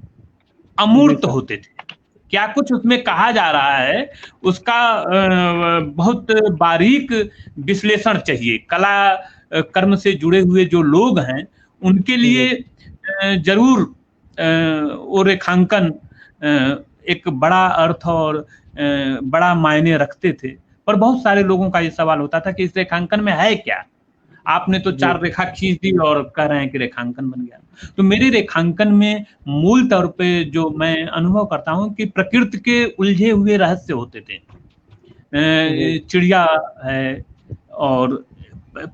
B: अमूर्त
A: सर।
B: होते थे। क्या कुछ उसमें कहा जा रहा है उसका बहुत बारीक विश्लेषण चाहिए। कला कर्म से जुड़े हुए जो लोग हैं उनके लिए
A: जी
B: जरूर वो रेखांकन एक बड़ा अर्थ और बड़ा मायने रखते थे। पर बहुत सारे लोगों का ये सवाल होता था कि इस रेखांकन में है क्या, आपने तो
A: जी
B: 4 रेखा खींच दी और कह रहे हैं कि रेखांकन बन गया। तो मेरे रेखांकन में मूल तौर पे जो मैं अनुभव करता हूँ कि प्रकृति के उलझे हुए रहस्य होते थे।
A: जी
B: चिड़िया है और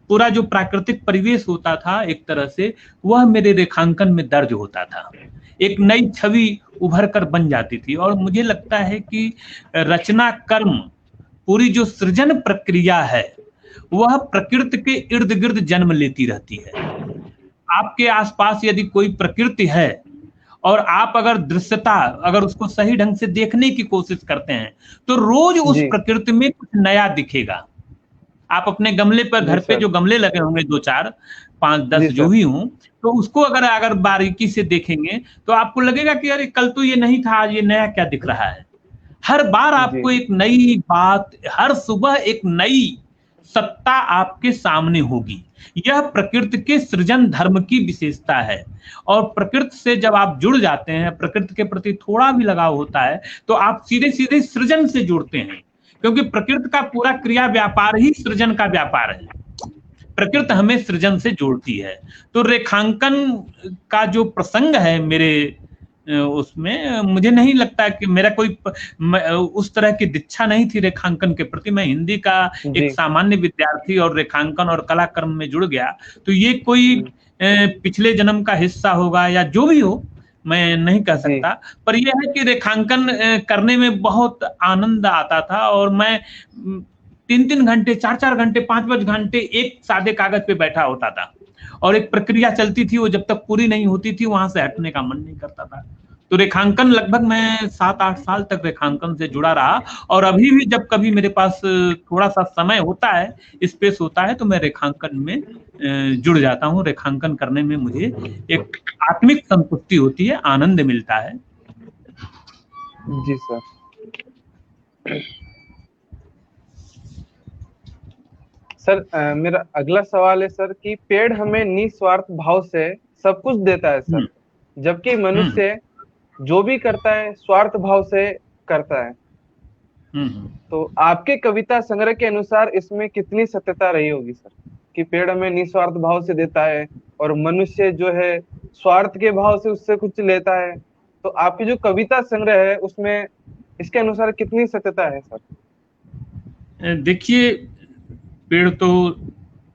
B: पूरा जो प्राकृतिक परिवेश होता था एक तरह से, वह मेरे रेखांकन में दर्ज होता था। एक नई छवि उभर कर बन जाती थी और मुझे लगता है कि रचना कर्म, पूरी जो सृजन प्रक्रिया है, वह प्रकृति के इर्द गिर्द जन्म लेती रहती है। आपके आसपास यदि कोई प्रकृति है और आप अगर दृश्यता, अगर उसको सही ढंग से देखने की कोशिश करते हैं तो रोज उस
A: जी
B: प्रकृति में कुछ नया दिखेगा। आप अपने गमले पर,
A: जी
B: घर पे
A: सर।
B: जो गमले लगे होंगे 2-4, 5-10
A: जी
B: जो
A: सर।
B: भी हों, तो उसको अगर अगर बारीकी से देखेंगे तो आपको लगेगा कि अरे कल तो ये नहीं था, आज ये नया क्या दिख रहा है। हर बार
A: जी
B: आपको एक नई बात, हर सुबह एक नई सत्ता आपके सामने होगी। यह प्रकृति के सृजन धर्म की विशेषता है और प्रकृति से जब आप जुड़ जाते हैं, प्रकृति के प्रति थोड़ा भी लगाव होता है, तो आप सीधे-सीधे सृजन से जुड़ते हैं, क्योंकि प्रकृति का पूरा क्रिया व्यापार ही सृजन का व्यापार है। प्रकृति हमें सृजन से जोड़ती है। तो रेखांकन का जो प्रसंग है मेरे उसमें, मुझे नहीं लगता कि मेरा कोई उस तरह की दीक्षा नहीं थी रेखांकन के प्रति। मैं हिंदी का एक
A: जी
B: सामान्य विद्यार्थी और रेखांकन और कला कर्म में जुड़ गया, तो ये कोई पिछले जन्म का हिस्सा होगा या जो भी हो, मैं नहीं कह
A: जी
B: सकता। पर यह है कि रेखांकन करने में बहुत आनंद आता था और मैं 3-3 घंटे, 4-4 घंटे, 5-5 घंटे एक सादे कागज पे बैठा होता था और एक प्रक्रिया चलती थी, वो जब तक पूरी नहीं होती थी वहां से हटने का मन नहीं करता था। तो रेखांकन लगभग मैं 7-8 साल तक रेखांकन से जुड़ा रहा और अभी भी जब कभी मेरे पास थोड़ा सा समय होता है, स्पेस होता है, तो मैं रेखांकन में जुड़ जाता हूँ। रेखांकन करने में मुझे एक आत्मिक संतुष्टि होती है, आनंद मिलता है।
A: जी सर। सर मेरा अगला सवाल है सर कि पेड़ हमें निस्वार्थ भाव से सब कुछ देता है सर,
B: हम्म,
A: जबकि
B: हम्म,
A: मनुष्य जो भी करता है स्वार्थ भाव से करता है।
B: हम्म।
A: तो आपके कविता संग्रह के अनुसार इसमें कितनी सत्यता रही होगी सर, कि पेड़ हमें निस्वार्थ भाव से देता है और मनुष्य जो है स्वार्थ के भाव से उससे कुछ लेता है। तो आपकी जो कविता संग्रह है उसमें इसके अनुसार कितनी सत्यता है सर?
B: देखिए, पेड़ तो,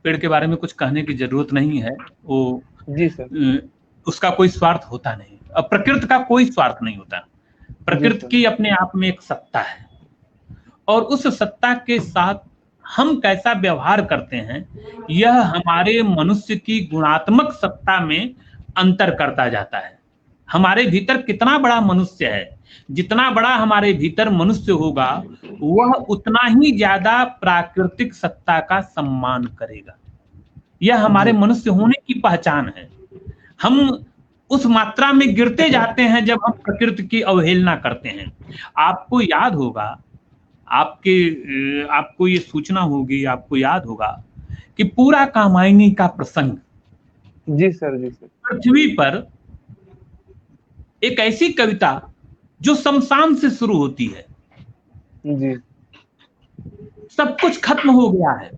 B: पेड़ के बारे में कुछ कहने की जरूरत नहीं है। वो
A: जी सर।
B: उसका कोई स्वार्थ होता नहीं। अब प्रकृति का कोई स्वार्थ नहीं होता।
A: जी
B: प्रकृति
A: सर।
B: की अपने आप में एक सत्ता है और उस सत्ता के साथ हम कैसा व्यवहार करते हैं, यह हमारे मनुष्य की गुणात्मक सत्ता में अंतर करता जाता है। हमारे भीतर कितना बड़ा मनुष्य है, जितना बड़ा हमारे भीतर मनुष्य होगा, वह उतना ही ज्यादा प्राकृतिक सत्ता का सम्मान करेगा। यह हमारे
A: जी
B: मनुष्य होने की पहचान है। हम उस मात्रा में गिरते जाते हैं जब हम प्रकृति की अवहेलना करते हैं। आपको याद होगा, आपको ये सूचना होगी, आपको याद होगा कि पूरा कामायनी का प्रसंग
A: जी सर। जी सर।
B: पृथ्वी पर एक ऐसी कविता जो शमशान से शुरू होती है।
A: जी
B: सब कुछ खत्म हो गया है,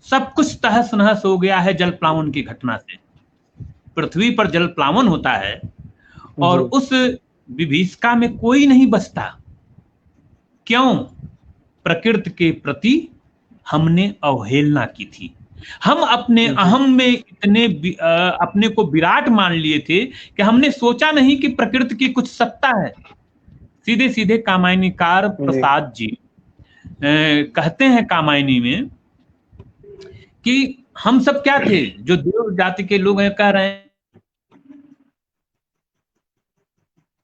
B: सब कुछ तहस नहस हो गया है जल प्लावन की घटना से। पृथ्वी पर जल प्लावन होता है और
A: जी
B: उस विभीषिका में कोई नहीं बचता। क्यों? प्रकृति के प्रति हमने अवहेलना की थी। हम अपने
A: जी
B: अहम में इतने अपने को विराट मान लिए थे कि हमने सोचा नहीं कि प्रकृति की कुछ सत्ता है। सीधे सीधे कामायनीकार
A: जी
B: प्रसाद जी कहते हैं कामायनी में कि हम सब क्या थे, जो देव जाति के लोग हैं कह रहे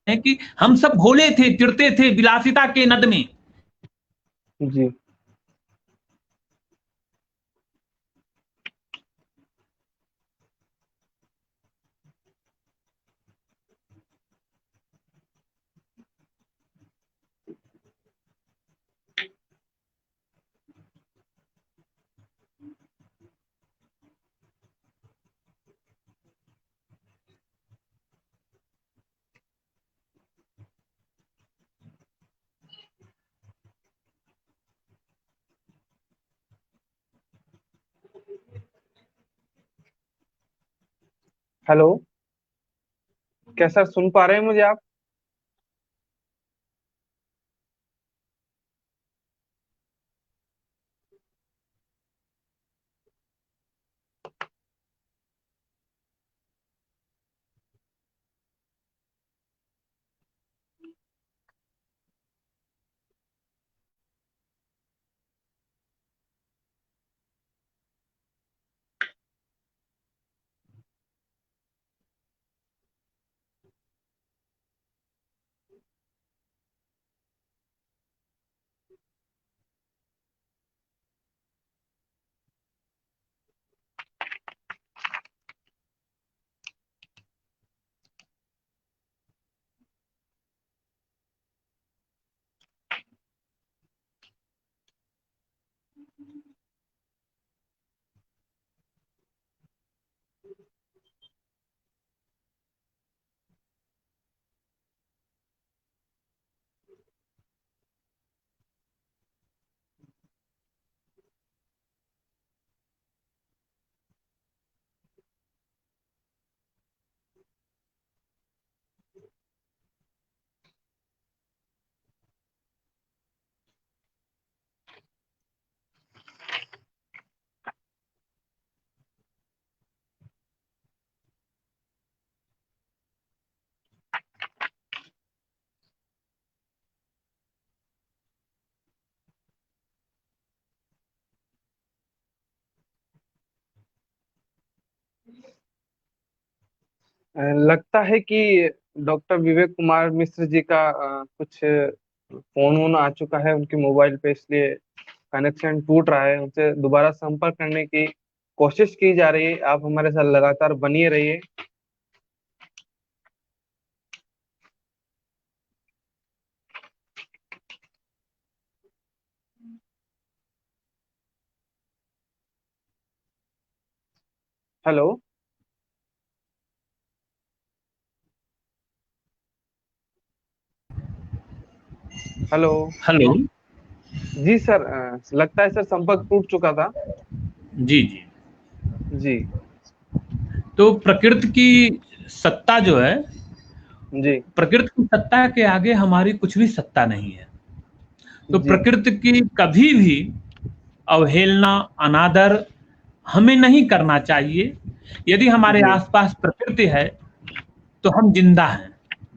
B: हैं कि हम सब भोले थे, तिरते थे विलासिता के नद में।
A: जी। हेलो, क्या सर सुन पा रहे हैं मुझे आप? लगता है कि डॉक्टर विवेक कुमार मिश्र जी का कुछ फोन वोन आ चुका है उनके मोबाइल पे, इसलिए कनेक्शन टूट रहा है। उनसे दोबारा संपर्क करने की कोशिश की जा रही है। आप हमारे साथ लगातार बनिए रहिए। हेलो। हेलो।
B: हेलो।
A: जी सर, लगता है सर संपर्क टूट चुका था।
B: जी जी।
A: जी
B: तो प्रकृति की सत्ता जो है,
A: जी
B: प्रकृति की सत्ता के आगे हमारी कुछ भी सत्ता नहीं है। तो
A: जी
B: प्रकृति की कभी भी अवहेलना, अनादर हमें नहीं करना चाहिए। यदि हमारे
A: जी
B: आसपास प्रकृति है तो हम जिंदा हैं।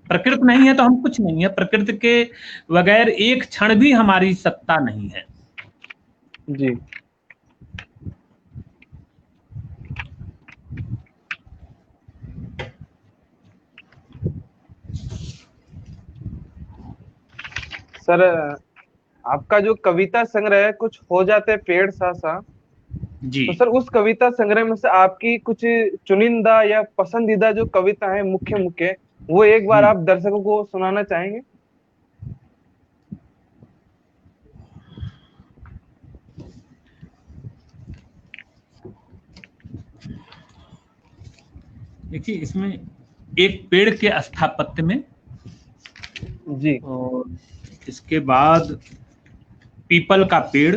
B: प्रकृति नहीं है तो हम कुछ नहीं है। प्रकृति के बगैर एक क्षण भी हमारी सत्ता नहीं है।
A: जी। सर, आपका जो कविता संग्रह है कुछ हो जाते पेड़ सा सा,
B: जी।
A: तो सर उस कविता संग्रह में से आपकी कुछ चुनिंदा या पसंदीदा जो कविता है, मुख्य मुख्य, वो एक बार
B: हम्म।
A: आप दर्शकों को सुनाना चाहेंगे?
B: देखिए, इसमें एक पेड़ के स्थापत्य में,
A: जी
B: और इसके बाद पीपल का पेड़,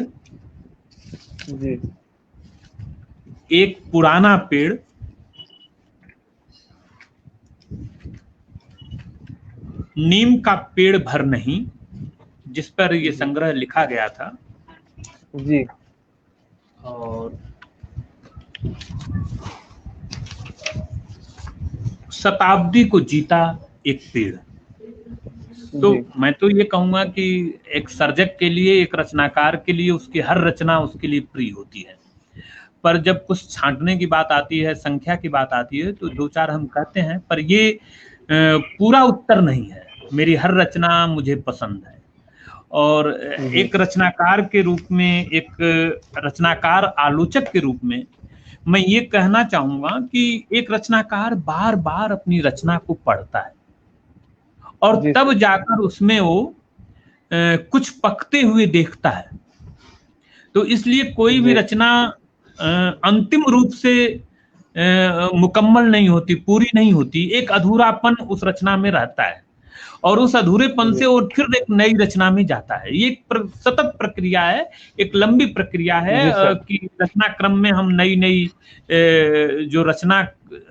A: जी
B: एक पुराना पेड़, नीम का पेड़ भर नहीं, जिस पर ये संग्रह लिखा गया था।
A: जी
B: और शताब्दी को जीता एक पेड़। तो
A: जी
B: मैं तो ये कहूंगा कि एक सर्जक के लिए, एक रचनाकार के लिए उसकी हर रचना उसके लिए प्रिय होती है। पर जब कुछ छांटने की बात आती है, संख्या की बात आती है, तो दो चार हम कहते हैं, पर ये पूरा उत्तर नहीं है। मेरी हर रचना मुझे पसंद है। और
A: जी
B: एक रचनाकार के रूप में, एक रचनाकार आलोचक के रूप में मैं ये कहना चाहूंगा कि एक रचनाकार बार बार अपनी रचना को पढ़ता है और
A: जी
B: तब
A: सर।
B: जाकर उसमें वो कुछ पकते हुए देखता है। तो इसलिए कोई भी
A: जी
B: रचना अंतिम रूप से मुकम्मल नहीं होती, पूरी नहीं होती। एक अधूरापन उस रचना में रहता है और उस अधूरेपन
A: जी
B: से वो फिर एक नई रचना में जाता है। ये एक सतत प्रक्रिया है, एक लंबी प्रक्रिया है
A: जी सर।
B: कि रचना क्रम में हम नई नई जो रचना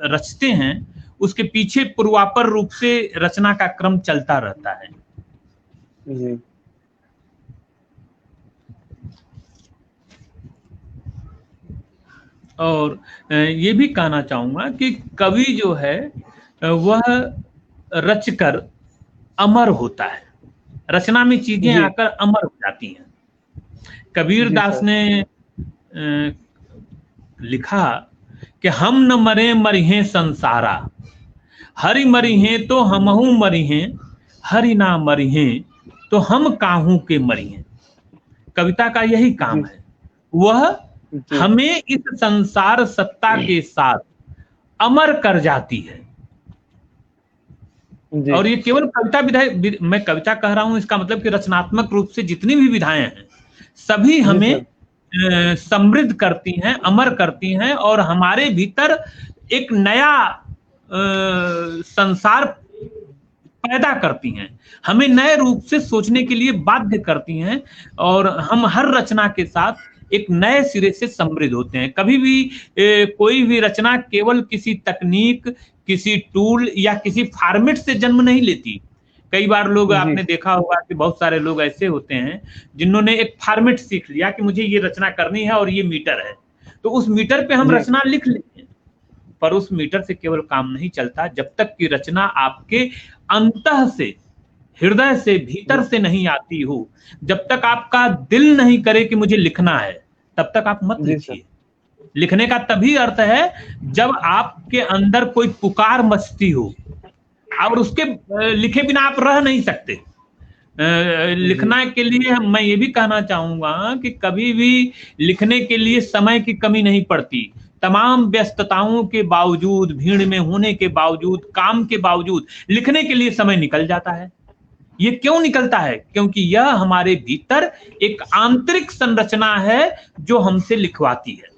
B: रचते हैं, उसके पीछे पूर्वापर रूप से रचना का क्रम चलता रहता है।
A: जी
B: और ये भी कहना चाहूंगा कि कवि जो है वह रचकर अमर होता है। रचना में चीजें
A: जी
B: आकर अमर हो जाती हैं। कबीर
A: जी
B: दास
A: सर।
B: ने लिखा कि हम न मरे मरिहें संसारा, हरि मरिहें तो हमहू मरिहें, हरि ना मरिहें तो हम काहू के मरिहें। कविता का यही
A: जी
B: काम है। वह
A: जी
B: हमें इस संसार सत्ता के साथ अमर कर जाती है।
A: जी
B: और ये केवल कविता विधाएं, मैं कविता कह रहा हूं, इसका मतलब कि रचनात्मक रूप से जितनी भी विधाएं हैं सभी
A: जी
B: हमें
A: सर।
B: समृद्ध करती हैं, अमर करती हैं और हमारे भीतर एक नया संसार पैदा करती हैं, हमें नए रूप से सोचने के लिए बाध्य करती हैं और हम हर रचना के साथ एक नए सिरे से समृद्ध होते हैं। कभी भी कोई भी रचना केवल किसी तकनीक, किसी टूल या किसी फॉर्मेट से जन्म नहीं लेती। कई बार लोग,
A: जी
B: आपने देखा होगा कि बहुत सारे लोग ऐसे होते हैं जिन्होंने एक फॉर्मेट सीख लिया कि मुझे ये रचना करनी है और ये मीटर है, तो उस मीटर पे हम
A: जी
B: रचना लिख लेते हैं। पर उस मीटर से केवल काम नहीं चलता जब तक कि रचना आपके अंतः से, हृदय से, भीतर से नहीं आती हो। जब तक आपका दिल नहीं करे कि मुझे लिखना है, तब तक आप मत
A: जी सर।
B: लिखिए। लिखने का तभी अर्थ है जब आपके अंदर कोई पुकार मचती हो और उसके लिखे बिना आप रह नहीं सकते।
A: जी
B: लिखना के लिए मैं ये भी कहना चाहूंगा कि कभी भी लिखने के लिए समय की कमी नहीं पड़ती। तमाम व्यस्तताओं के बावजूद, भीड़ में होने के बावजूद, काम के बावजूद लिखने के लिए समय निकल जाता है। ये क्यों निकलता है? क्योंकि यह हमारे भीतर एक आंतरिक संरचना है जो हमसे लिखवाती है।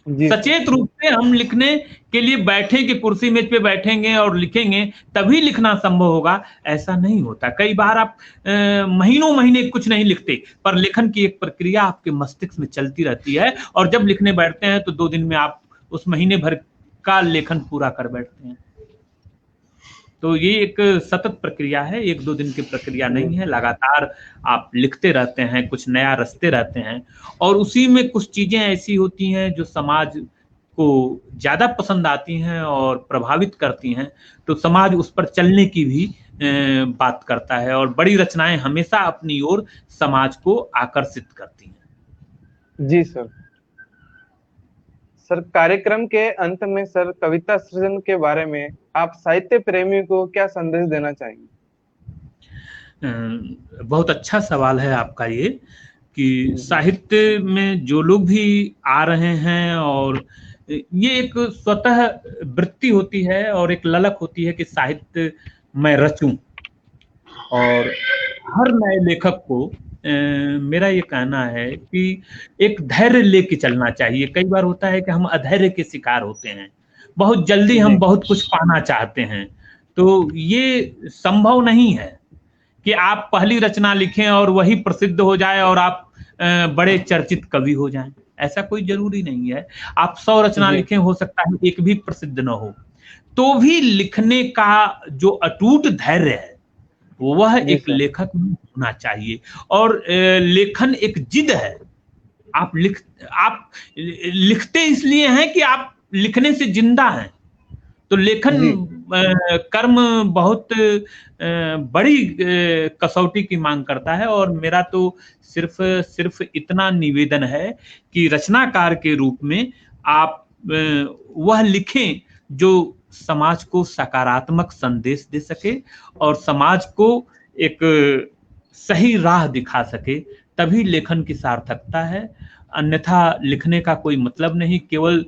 A: जी सर।
B: सचेत रूप से हम लिखने के लिए बैठे कि कुर्सी मेज पे बैठेंगे और लिखेंगे तभी लिखना संभव होगा, ऐसा नहीं होता। कई बार आप महीनों महीने कुछ नहीं लिखते, पर लेखन की एक प्रक्रिया आपके मस्तिष्क में चलती रहती है और जब लिखने बैठते हैं तो 2 दिन में आप उस महीने भर का लेखन पूरा कर बैठते हैं। तो ये एक सतत प्रक्रिया है, 1-2 दिन की प्रक्रिया
A: जी
B: नहीं है। लगातार आप लिखते रहते हैं, कुछ नया रचते रहते हैं और उसी में कुछ चीजें ऐसी होती हैं जो समाज को ज्यादा पसंद आती हैं और प्रभावित करती हैं, तो समाज उस पर चलने की भी बात करता है और बड़ी रचनाएं हमेशा अपनी ओर समाज को आकर्षित करती हैं।
A: जी सर। सर, कार्यक्रम के अंत में सर कविता सृजन के बारे में आप साहित्य प्रेमी को क्या संदेश देना चाहेंगे?
B: बहुत अच्छा सवाल है आपका ये, कि
A: जी
B: साहित्य में जो लोग भी आ रहे हैं, और ये एक स्वतः वृत्ति होती है और एक ललक होती है कि साहित्य मैं रचूं। और हर नए लेखक को मेरा ये कहना है कि एक धैर्य लेके चलना चाहिए। कई बार होता है कि हम अधैर्य के शिकार होते हैं, बहुत जल्दी हम
A: जी
B: बहुत कुछ पाना चाहते हैं। तो ये संभव नहीं है कि आप पहली रचना लिखें और वही प्रसिद्ध हो जाए और आप बड़े चर्चित कवि हो जाएं। ऐसा कोई जरूरी नहीं है। आप 100 रचना
A: जी
B: लिखें, हो सकता है एक भी प्रसिद्ध न हो। तो भी लिखने का जो अटूट धैर्य है वह
A: जी
B: एक
A: सर।
B: लेखक में होना चाहिए। और लेखन एक जिद है। आप लिखते इसलिए हैं कि आप लिखने से जिंदा हैं। तो लेखन
A: जी
B: कर्म बहुत बड़ी कसौटी की मांग करता है। और मेरा तो सिर्फ सिर्फ इतना निवेदन है कि रचनाकार के रूप में आप वह लिखें जो समाज को सकारात्मक संदेश दे सके और समाज को एक सही राह दिखा सके, तभी लेखन की सार्थकता है। अन्यथा लिखने का कोई मतलब नहीं। केवल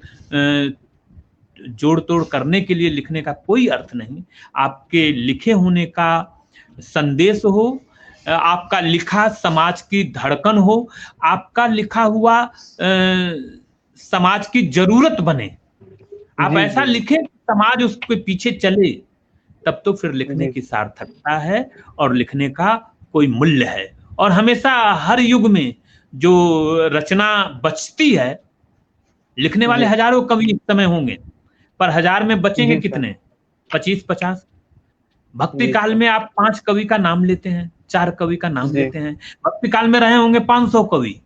B: जोड़ तोड़ करने के लिए लिखने का कोई अर्थ नहीं। आपके लिखे होने का संदेश हो, आपका लिखा समाज की धड़कन हो, आपका लिखा हुआ समाज की जरूरत बने। आप
A: जी
B: ऐसा
A: जी
B: लिखें कि समाज उसके पीछे चले, तब तो फिर लिखने
A: जी
B: की सार्थकता है और लिखने का कोई मूल्य है। और हमेशा हर युग में जो रचना बचती है, लिखने वाले
A: जी
B: हजारों कवि इस समय होंगे, पर हजार में बचेंगे
A: जी सर।
B: कितने? 25-50। भक्ति
A: जी
B: काल
A: सर।
B: में आप 5 कवि का नाम लेते हैं, 4 कवि का नाम
A: जी।
B: लेते हैं। भक्ति काल में रहे होंगे 500 कवि,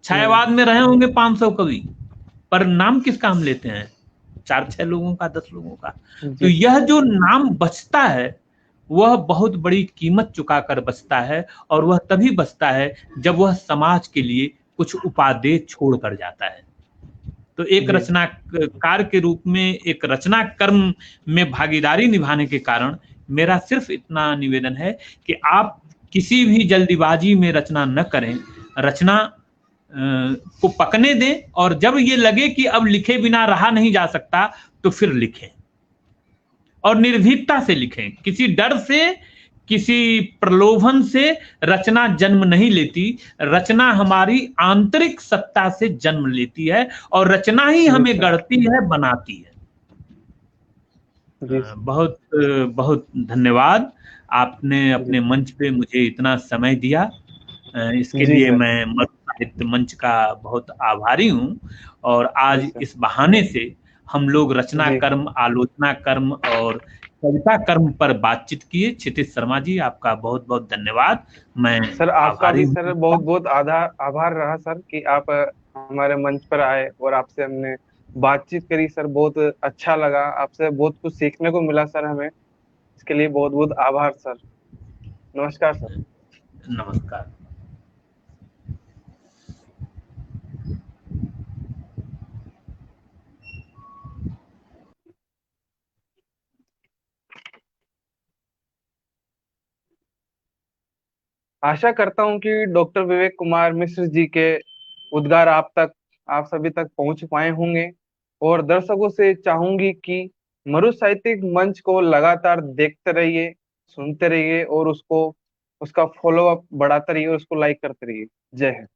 B: छायावाद में रहे होंगे 500 कवि, पर नाम किसका हम लेते हैं? 4-6 लोगों का, 10 लोगों का। तो
A: जी
B: यह जो नाम बचता है, वह बहुत बड़ी कीमत चुकाकर बचता है। और वह तभी बचता है जब वह समाज के लिए कुछ उपादेय छोड़ कर जाता है। तो एक
A: जी
B: रचनाकार के रूप में, एक रचना कर्म में भागीदारी निभाने के कारण मेरा सिर्फ इतना निवेदन है कि आप किसी भी जल्दीबाजी में रचना न करें। रचना को पकने दें, और जब ये लगे कि अब लिखे बिना रहा नहीं जा सकता, तो फिर लिखें। और निर्भीकता से लिखें, किसी डर से, किसी प्रलोभन से रचना जन्म नहीं लेती। रचना हमारी आंतरिक सत्ता से जन्म लेती है, और रचना ही
A: जी
B: हमें
A: सर।
B: गढ़ती है, बनाती है।
A: जी सर।
B: बहुत बहुत धन्यवाद। आपने
A: जी
B: अपने मंच पे मुझे इतना समय दिया। इसके
A: जी
B: लिए
A: सर।
B: मैं मधु साहित्य मंच का बहुत आभारी हूँ। और
A: जी
B: आज
A: सर।
B: इस बहाने से हम लोग रचना
A: जी
B: कर्म, आलोचना कर्म और कविता कर्म पर बातचीत किए। क्षितिज शर्मा जी, आपका बहुत बहुत धन्यवाद। मैं
A: सर, आपका
B: आभारी
A: भी
B: हूँ
A: सर बहुत
B: आपका।
A: बहुत आभार आभार रहा सर कि आप हमारे मंच पर आए और आपसे हमने बातचीत करी सर। बहुत अच्छा लगा, आपसे बहुत कुछ सीखने को मिला सर हमें। इसके लिए बहुत बहुत आभार सर। नमस्कार सर।
B: नमस्कार।
A: आशा करता हूँ कि डॉक्टर विवेक कुमार मिश्र जी के उद्गार आप सभी तक पहुंच पाए होंगे। और दर्शकों से चाहूंगी कि मरु साहित्यिक मंच को लगातार देखते रहिए, सुनते रहिए और उसका फॉलो अप बढ़ाते रहिए और उसको लाइक करते रहिए। जय हिंद।